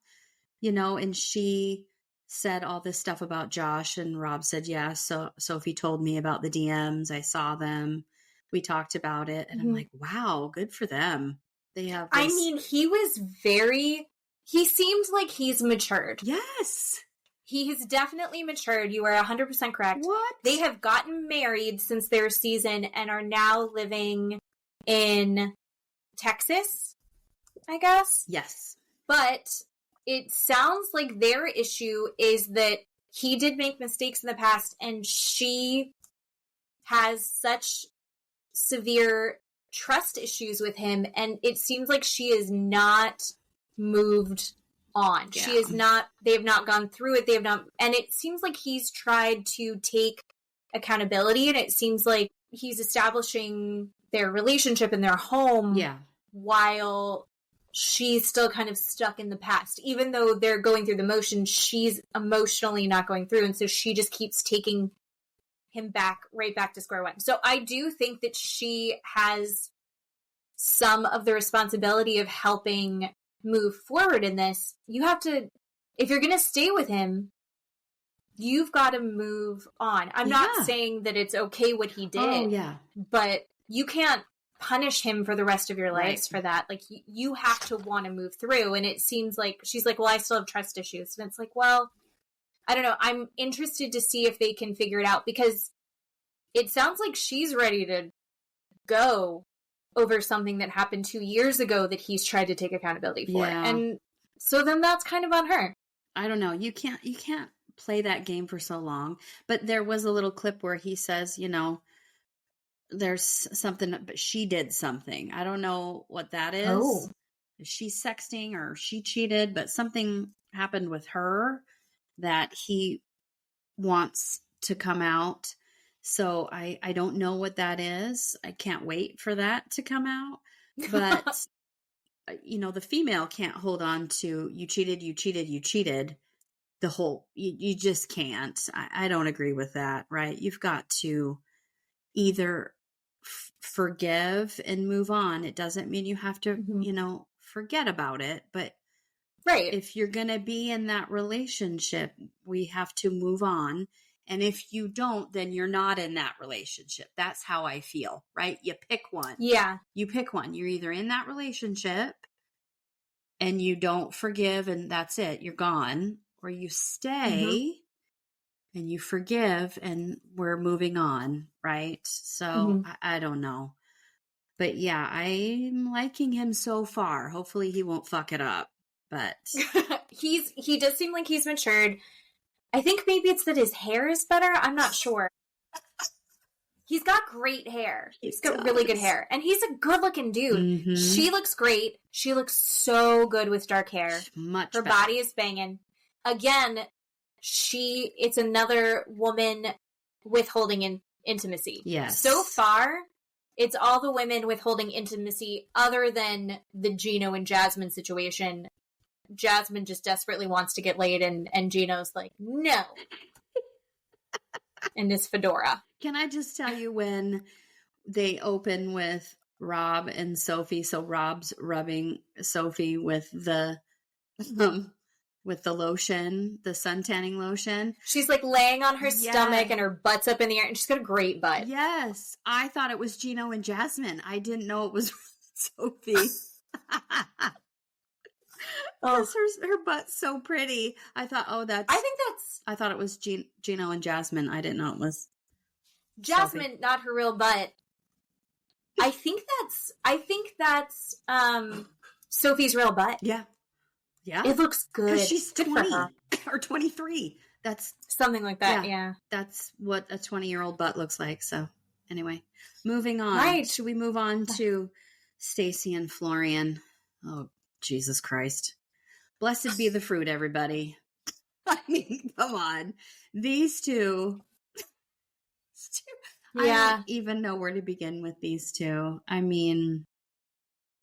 A: and she said all this stuff about Josh, and Rob said, yeah, so Sophie told me about the DMs. I saw them. We talked about it. And I'm like, wow, good for them. They have this...
B: I mean, he seemed like he's matured.
A: Yes.
B: He has definitely matured. You are 100% correct.
A: What?
B: They have gotten married since their season and are now living in Texas, I guess.
A: Yes.
B: But it sounds like their issue is that he did make mistakes in the past, and she has such severe trust issues with him, and it seems like she is not moved on. Yeah. She is not, they have not gone through it. They have not, and it seems like he's tried to take accountability, and it seems like he's establishing their relationship in their home while she's still kind of stuck in the past. Even though they're going through the motions, she's emotionally not going through. And so she just keeps taking him right back to square one. So I do think that she has some of the responsibility of helping move forward in this. You have to, if you're going to stay with him, you've got to move on. I'm not saying that it's okay what he did, but you can't punish him for the rest of your lives for that. Like, you have to want to move through. And it seems like she's like, well, I still have trust issues. And it's like, well, I don't know. I'm interested to see if they can figure it out, because it sounds like she's ready to go over something that happened 2 years ago that he's tried to take accountability for. And so then that's kind of on her.
A: I don't know. You can't play that game for so long. But there was a little clip where he says, you know, there's something, but she did something. I don't know what that is. Oh. Is she sexting or she cheated? But something happened with her that he wants to come out. So I don't know what that is. I can't wait for that to come out. But, you know, the female can't hold on to you cheated. The whole, you just can't. I don't agree with that, right? You've got to either forgive and move on. It doesn't mean you have to, you know, forget about it. But if you're going to be in that relationship, we have to move on. And if you don't, then you're not in that relationship. That's how I feel, right? You pick one.
B: Yeah.
A: You pick one. You're either in that relationship and you don't forgive and that's it. You're gone. Or you stay and you forgive and we're moving on, right? So I don't know. But yeah, I'm liking him so far. Hopefully he won't fuck it up. But
B: he does seem like he's matured. I think maybe it's that his hair is better. I'm not sure. He's got great hair. He's got really good hair. And he's a good-looking dude. She looks great. She looks so good with dark hair. Her body is banging. Again, it's another woman withholding intimacy.
A: Yes.
B: So far, it's all the women withholding intimacy other than the Gino and Jasmine situation. Jasmine just desperately wants to get laid, and Gino's like, no. And his fedora.
A: Can I just tell you, when they open with Rob and Sophie, so Rob's rubbing Sophie with the lotion, the sun tanning lotion.
B: She's like laying on her stomach and her butt's up in the air, and she's got a great butt.
A: Yes. I thought it was Gino and Jasmine. I didn't know it was Sophie. Her butt's so pretty. I thought, I thought it was Gino and Jasmine. I didn't know it was
B: Jasmine,
A: Sophie.
B: not her real butt. I think that's Sophie's real butt.
A: Yeah. Yeah.
B: It looks good.
A: Because she's 20 or 23. That's
B: something like that. Yeah.
A: That's what a 20-year-old butt looks like. So anyway, moving on.
B: Right.
A: Should we move on to Stacy and Florian? Oh, Jesus Christ. Blessed be the fruit, everybody. I mean, come on. These two. I don't even know where to begin with these two. I mean.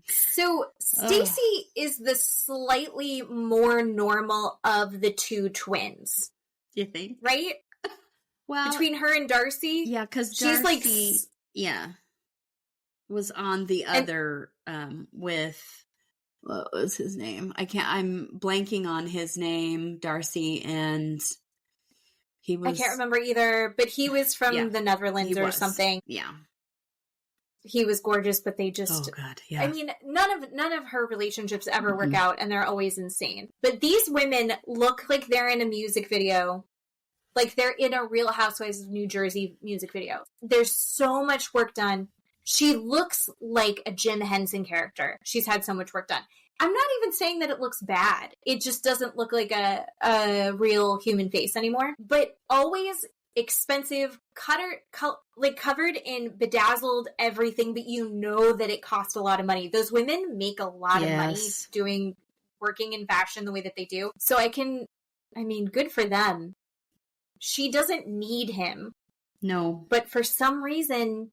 B: So Stacy is the slightly more normal of the two twins.
A: You think?
B: Right?
A: Well.
B: Between her and Darcy.
A: Yeah, because Darcy, was on the other, with, what was his name? I'm blanking on his name, Darcy, and he was.
B: I can't remember either, but he was from the Netherlands or something.
A: Yeah.
B: He was gorgeous, but they just.
A: Oh God! Yeah.
B: I mean, none of her relationships ever work out, and they're always insane. But these women look like they're in a music video, like they're in a Real Housewives of New Jersey music video. There's so much work done. She looks like a Jim Henson character. She's had so much work done. I'm not even saying that it looks bad. It just doesn't look like a real human face anymore. But always expensive, covered in bedazzled everything, but you know that it cost a lot of money. Those women make a lot of money working in fashion the way that they do. So good for them. She doesn't need him.
A: No.
B: But for some reason,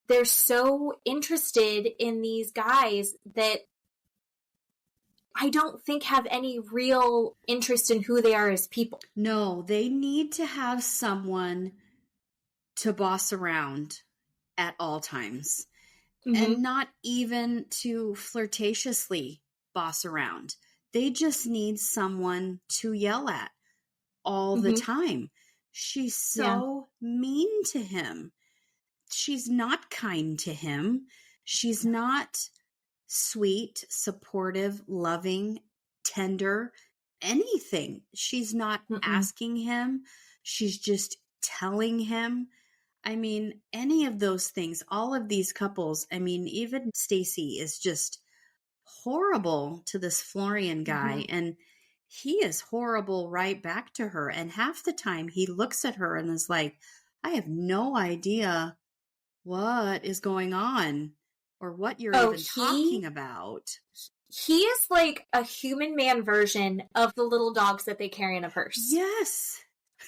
B: they're so interested in these guys that I don't think have any real interest in who they are as people.
A: No, they need to have someone to boss around at all times. And not even to flirtatiously boss around. They just need someone to yell at all the time. She's so mean to him. She's not kind to him. She's not sweet, supportive, loving, tender, anything. She's not asking him. She's just telling him. I mean, any of those things, all of these couples, I mean, even Stacy is just horrible to this Florian guy. And he is horrible right back to her. And half the time he looks at her and is like, I have no idea what is going on or what you're even talking about.
B: He is like a human man version of the little dogs that they carry in a purse.
A: Yes.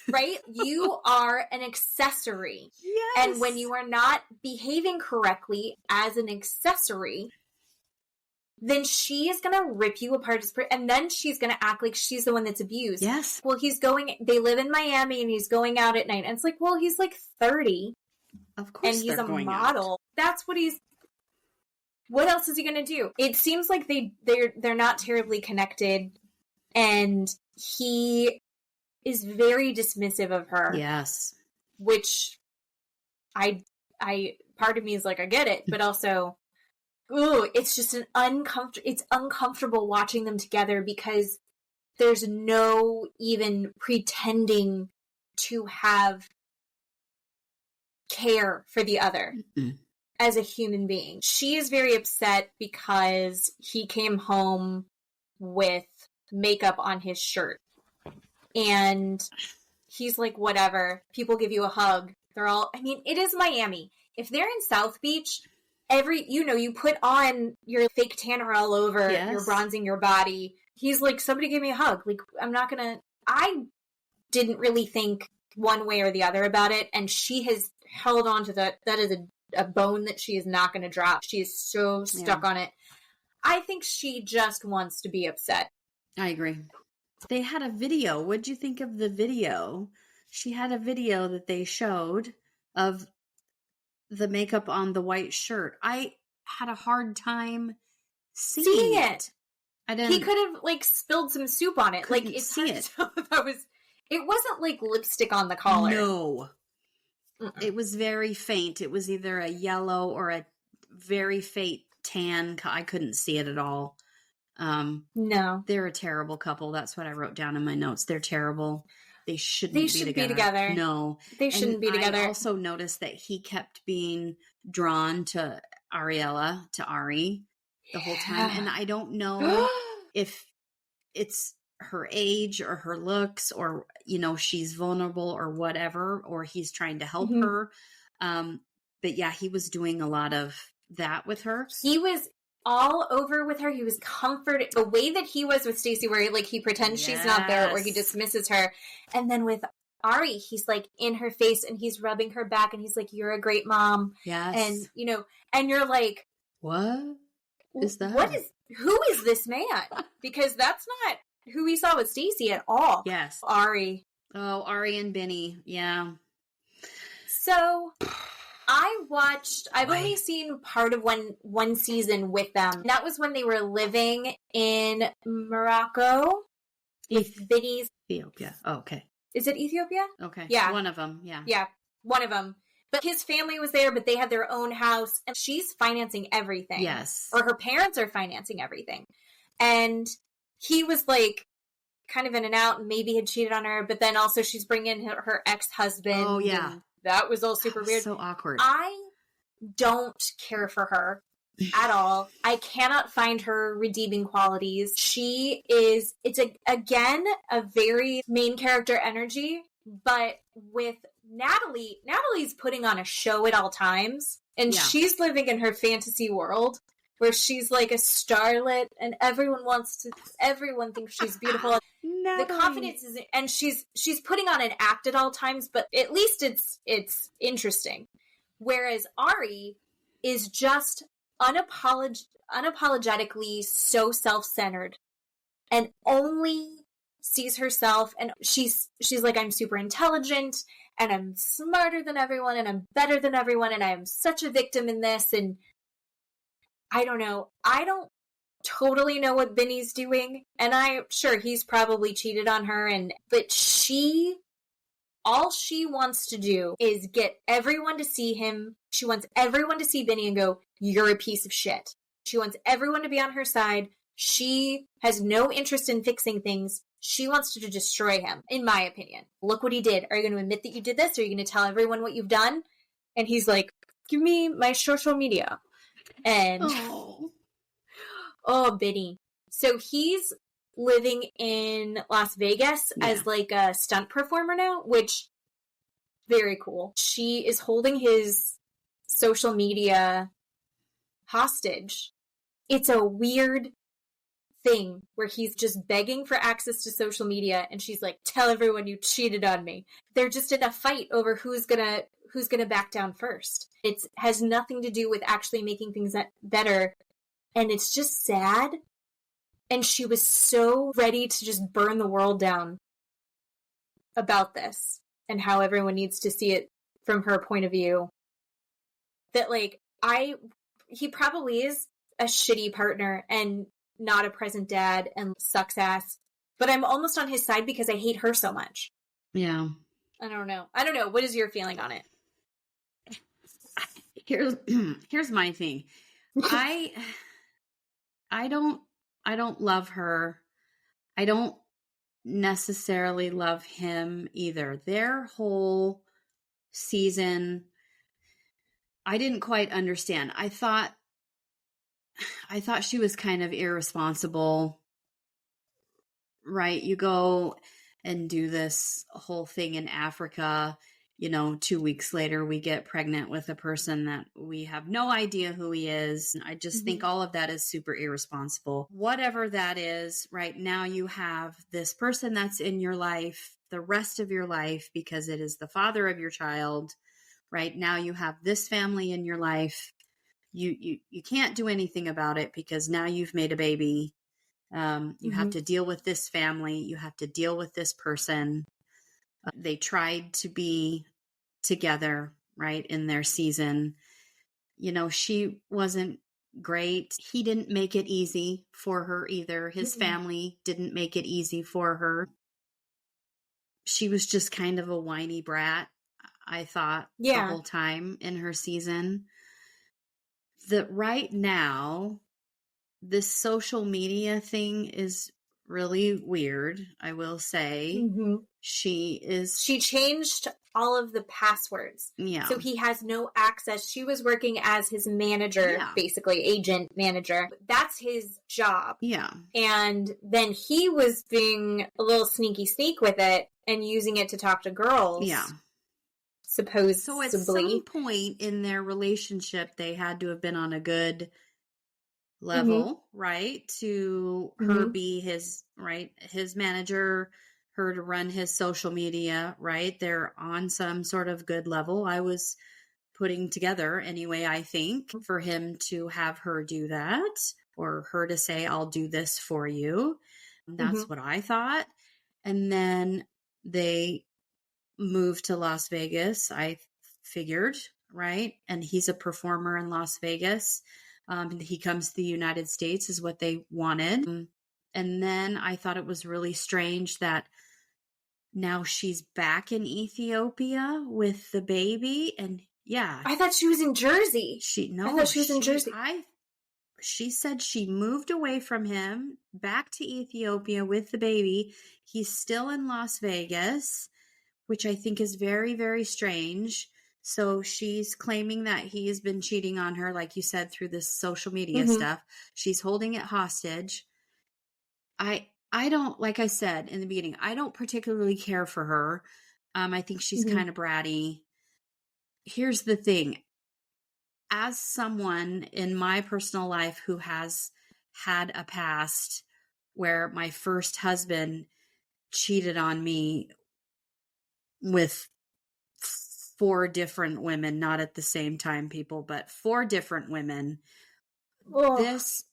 B: Right? You are an accessory.
A: Yes.
B: And when you are not behaving correctly as an accessory, then she is going to rip you apart. And then she's going to act like she's the one that's abused.
A: Yes.
B: Well, they live in Miami and he's going out at night. And it's like, well, he's like 30.
A: Of course.
B: And he's a model. Out. That's what else is he going to do? It seems like they're not terribly connected. And he is very dismissive of her.
A: Yes.
B: Which I part of me is like, I get it, but also, ooh, it's just it's uncomfortable watching them together because there's no even pretending to have care for the other as a human being. She is very upset because he came home with makeup on his shirt. And he's like, whatever. People give you a hug. It is Miami. If they're in South Beach, you put on your fake tanner all over, you're bronzing your body. He's like, somebody give me a hug. Like, I didn't really think one way or the other about it. And she has held on to that. That is a bone that she is not going to drop. She is so stuck on it. I think she just wants to be upset.
A: I agree. They had a video. What'd you think of the video? She had a video that they showed of the makeup on the white shirt. I had a hard time seeing it. I didn't.
B: He could have spilled some soup on it. It's
A: see it.
B: It wasn't like lipstick on the collar.
A: No. It was very faint. It was either a yellow or a very faint tan. I couldn't see it at all.
B: No.
A: They're a terrible couple. That's what I wrote down in my notes. They're terrible. They shouldn't be
B: together.
A: No.
B: They shouldn't be together.
A: I also noticed that he kept being drawn to Ari, the whole time. And I don't know if it's her age or her looks or, she's vulnerable or whatever, or he's trying to help her. But yeah, he was doing a lot of that with her.
B: He was all over with her. He was comforted. The way that he was with Stacey, where he pretends she's not there or he dismisses her. And then with Ari, he's in her face and he's rubbing her back and he's like, you're a great mom.
A: Yes.
B: And, and you're like,
A: what is that?
B: Who is this man? Because that's not who we saw with Stacey at all.
A: Yes.
B: Ari.
A: Oh, Ari and Benny. Yeah.
B: So I've only seen part of one season with them. That was when they were living in Morocco with Benny's.
A: Ethiopia. Oh, okay.
B: Is it Ethiopia?
A: Okay.
B: Yeah.
A: One of them. Yeah.
B: Yeah. One of them. But his family was there, but they had their own house and she's financing everything.
A: Yes.
B: Or her parents are financing everything. And he was kind of in and out and maybe had cheated on her, but then also she's bringing her ex-husband.
A: Oh, yeah.
B: That was all super weird.
A: So awkward.
B: I don't care for her at all. I cannot find her redeeming qualities. Again, a very main character energy, but with Natalie's putting on a show at all times, and she's living in her fantasy world where she's like a starlet and everyone thinks she's beautiful. The confidence is, and she's putting on an act at all times, but at least it's interesting. Whereas Ari is just unapologetically so self-centered and only sees herself, and she's like, I'm super intelligent and I'm smarter than everyone and I'm better than everyone and I'm such a victim in this. And I don't know. I don't totally know what Vinny's doing, and I'm sure he's probably cheated on her, but all she wants to do is get everyone to see him. She wants everyone to see Vinny and go, you're a piece of shit. She wants everyone to be on her side. She has no interest in fixing things. She wants to destroy him, in my opinion. Look what he did. Are you going to admit that you did this? Are you going to tell everyone what you've done? And he's like, give me my social media. And oh, Vinny. So he's living in Las Vegas as like a stunt performer now, which very cool. She is holding his social media hostage. It's a weird thing where he's just begging for access to social media and she's like, tell everyone you cheated on me. They're just in a fight over who's gonna back down first. It has nothing to do with actually making things better. And it's just sad. And she was so ready to just burn the world down about this and how everyone needs to see it from her point of view. That, like, he probably is a shitty partner and not a present dad and sucks ass. But I'm almost on his side because I hate her so much.
A: Yeah.
B: I don't know. What is your feeling on it?
A: Here's my thing. I don't love her. I don't necessarily love him either. Their whole season, I didn't quite understand. I thought she was kind of irresponsible, right? You go and do this whole thing in Africa, 2 weeks later we get pregnant with a person that we have no idea who he is. I just think all of that is super irresponsible. Whatever that is, right now you have this person that's in your life the rest of your life because it is the father of your child. Right now you have this family in your life. You can't do anything about it because now you've made a baby. You have to deal with this family. You have to deal with this person. They tried to be together, right, in their season. She wasn't great. He didn't make it easy for her either. His family didn't make it easy for her. She was just kind of a whiny brat, I thought, the whole time in her season. That right now, this social media thing is really weird, I will say. She
B: changed all of the passwords.
A: Yeah.
B: So he has no access. She was working as his manager, basically agent manager. That's his job.
A: Yeah.
B: And then he was being a little sneaky sneak with it and using it to talk to girls.
A: Yeah.
B: Supposedly.
A: So at some point in their relationship, they had to have been on a good level, right? To her be his manager, her to run his social media, right? They're on some sort of good level. I was putting together anyway, I think, for him to have her do that or her to say, I'll do this for you. That's what I thought. And then they moved to Las Vegas, I figured, right? And he's a performer in Las Vegas. He comes to the United States is what they wanted. And then I thought it was really strange that now she's back in Ethiopia with the baby. And
B: I thought she was in Jersey.
A: I thought she was in Jersey. She said she moved away from him back to Ethiopia with the baby. He's still in Las Vegas, which I think is very, very strange. So she's claiming that he has been cheating on her, like you said, through this social media stuff. She's holding it hostage. I don't, like I said in the beginning, I don't particularly care for her. I think she's kind of bratty. Here's the thing. As someone in my personal life who has had a past where my first husband cheated on me with 4 different women, not at the same time, people, but 4 different women.
B: Oh.
A: This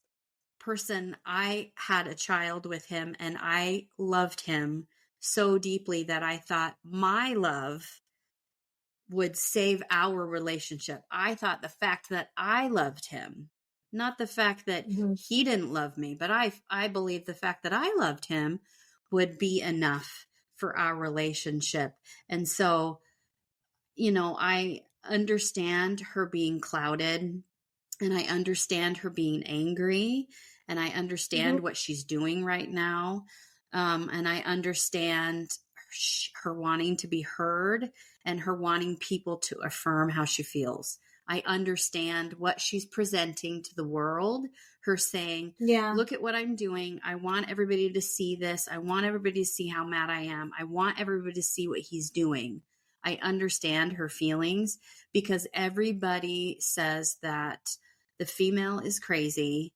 A: person, I had a child with him and I loved him so deeply that I thought my love would save our relationship. I thought the fact that I loved him, not the fact that he didn't love me, but I believe the fact that I loved him would be enough for our relationship. And so, you know, I understand her being clouded, and I understand her being angry, and I understand what she's doing right now. And I understand her wanting to be heard and her wanting people to affirm how she feels. I understand what she's presenting to the world. Her saying, look at what I'm doing. I want everybody to see this. I want everybody to see how mad I am. I want everybody to see what he's doing. I understand her feelings because everybody says that the female is crazy,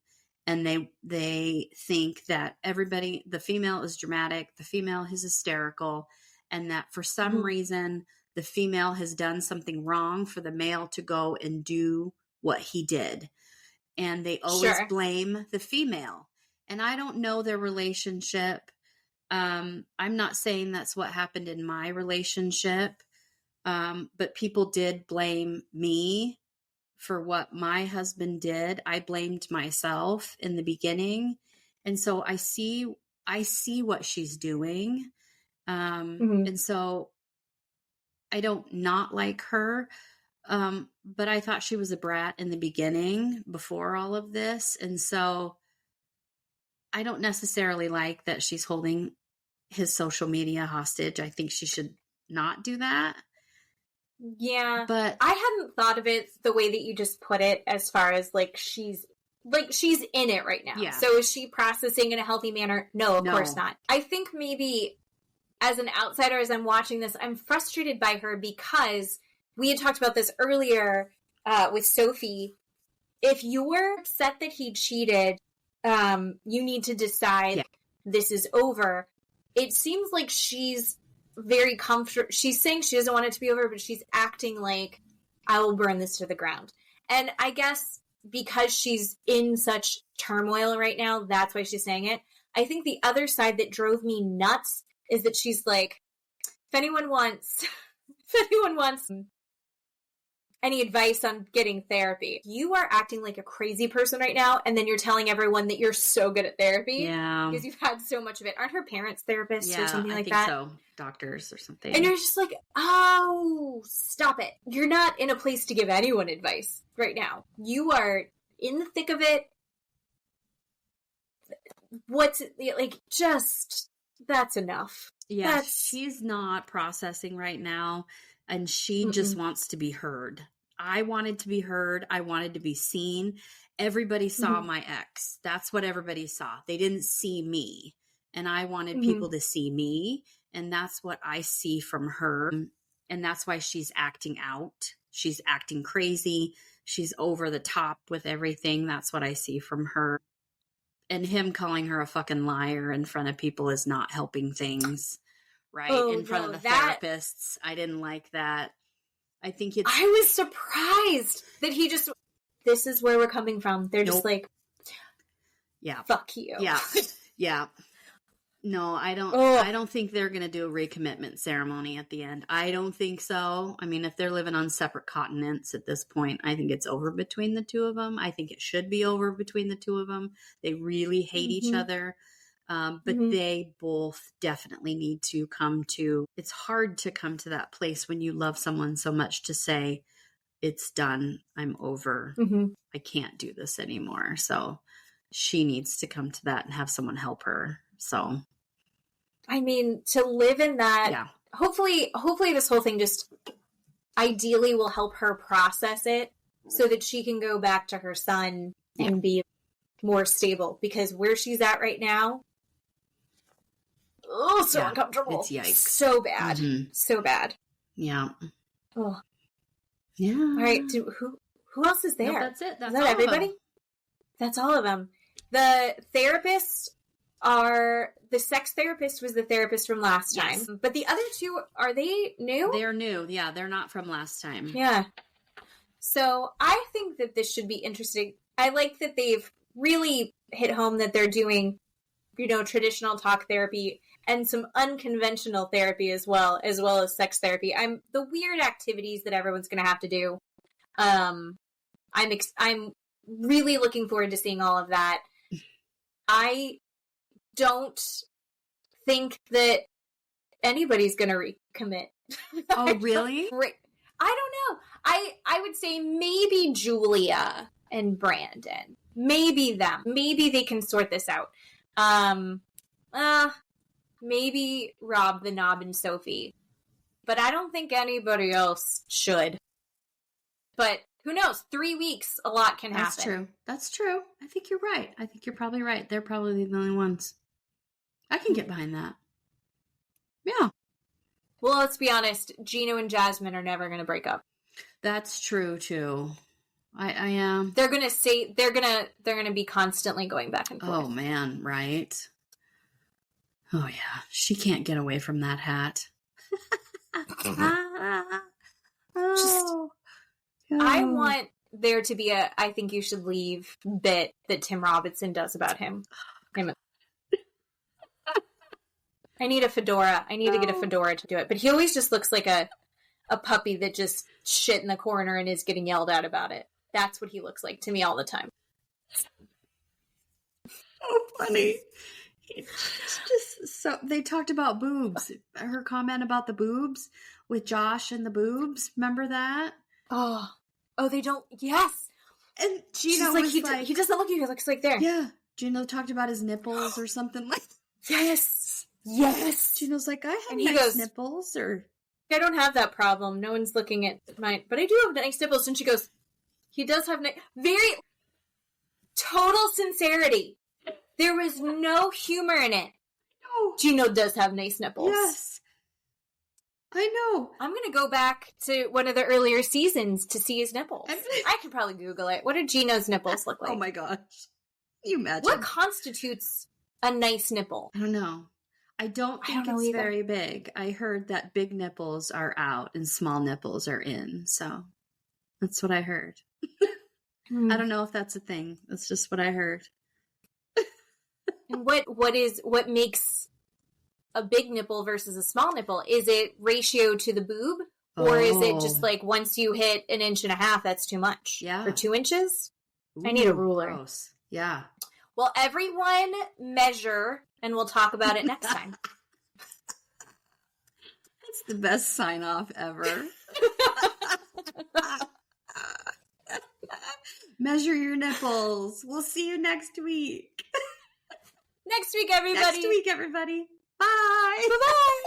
A: and they think that the female is dramatic, the female is hysterical, and that for some reason the female has done something wrong for the male to go and do what he did. And they always blame the female. And I don't know their relationship. I'm not saying that's what happened in my relationship. But people did blame me for what my husband did. I blamed myself in the beginning. And so I see what she's doing. And so I don't not like her. But I thought she was a brat in the beginning before all of this. And so I don't necessarily like that she's holding his social media hostage. I think she should not do that.
B: Yeah, but I hadn't thought of it the way that you just put it, as far as she's in it right now. Yeah. So is she processing in a healthy manner? No, of course not. I think maybe as an outsider, as I'm watching this, I'm frustrated by her because we had talked about this earlier with Sophie. If you're upset that he cheated, you need to decide this is over. It seems like she's very comfortable. She's saying she doesn't want it to be over, but she's acting like, I will burn this to the ground. And I guess because she's in such turmoil right now, that's why she's saying it. I think the other side that drove me nuts is that she's like, if anyone wants any advice on getting therapy, you are acting like a crazy person right now, and then you're telling everyone that you're so good at therapy. Yeah. Because you've had so much of it. Aren't her parents therapists or something like that? So. Doctors or something. And you're just like, oh, stop it. You're not in a place to give anyone advice right now. You are in the thick of it. That's enough. Yeah, she's not processing right now. And she just wants to be heard. I wanted to be heard. I wanted to be seen. Everybody saw my ex. That's what everybody saw. They didn't see me. And I wanted people to see me. And that's what I see from her. And that's why she's acting out. She's acting crazy. She's over the top with everything. That's what I see from her. And him calling her a fucking liar in front of people is not helping things. Right? In front of the therapists. I didn't like that. I was surprised that he just, this is where we're coming from. They're just like, fuck you. Yeah. Yeah. No, I don't think they're going to do a recommitment ceremony at the end. I don't think so. I mean, if they're living on separate continents at this point, I think it's over between the two of them. I think it should be over between the two of them. They really hate each other. But they both definitely need to come to, it's hard to come to that place when you love someone so much to say, it's done. I'm over. I can't do this anymore. So she needs to come to that and have someone help her. So, I mean, to live in that, hopefully this whole thing just ideally will help her process it so that she can go back to her son and be more stable, because where she's at right now, so uncomfortable. It's yikes. So bad. So bad. Yeah. Oh. Yeah. All right. Who else is there? No, that's it. That's all everybody? Of them. That's all of them. The therapist, are the sex therapist was the therapist from last time. But the other two, are they new?
A: They're new. Yeah, they're not from last time.
B: Yeah. So I think that this should be interesting. I like that they've really hit home that they're doing, traditional talk therapy and some unconventional therapy as well as sex therapy. The weird activities that everyone's going to have to do. I'm really looking forward to seeing all of that. I don't think that anybody's going to recommit.
A: Oh, really?
B: I don't know. I would say maybe Julia and Brandon. Maybe them. Maybe they can sort this out. Maybe Rob, the Knob, and Sophie. But I don't think anybody else should. But who knows? 3 weeks, a lot can happen.
A: That's true. That's true. I think you're right. I think you're probably right. They're probably the only ones. I can get behind that. Yeah.
B: Well, let's be honest. Gino and Jasmine are never going to break up.
A: That's true too. I am.
B: They're going to say they're going to be constantly going back and forth.
A: Oh man, right? Oh yeah, she can't get away from that hat.
B: I want there to be I think you should leave bit that Tim Robinson does about him. I need a fedora. I need to get a fedora to do it. But he always just looks like a puppy that just shit in the corner and is getting yelled at about it. That's what he looks like to me all the time.
A: So funny. It's just so they talked about boobs. Her comment about the boobs with Josh and the boobs. Remember that?
B: Oh, they don't. Yes.
A: And Gino was like,
B: he doesn't look at you. He looks like there.
A: Yeah. Gino talked about his nipples or something like.
B: Yes.
A: Gino's like, I have nipples, or
B: I don't have that problem. No one's looking at mine, but I do have nice nipples. And she goes, he does have very total sincerity. There was no humor in it. No. Gino does have nice nipples.
A: Yes. I know.
B: I'm going to go back to one of the earlier seasons to see his nipples. I could probably Google it. What do Gino's nipples look like?
A: Oh my gosh. Can you imagine?
B: What constitutes a nice nipple?
A: I don't know. I don't think it's very big. I heard that big nipples are out and small nipples are in. So that's what I heard. I don't know if that's a thing. That's just what I heard.
B: And what makes a big nipple versus a small nipple? Is it ratio to the boob? Or is it just like once you hit 1.5 inches, that's too much?
A: Yeah.
B: Or 2 inches? Ooh, I need a ruler.
A: Gross. Yeah.
B: Well, everyone measure, and we'll talk about it next time.
A: That's the best sign off ever. Measure your nipples. We'll see you next week.
B: Next week, everybody.
A: Next week, everybody. Bye.
B: Bye-bye.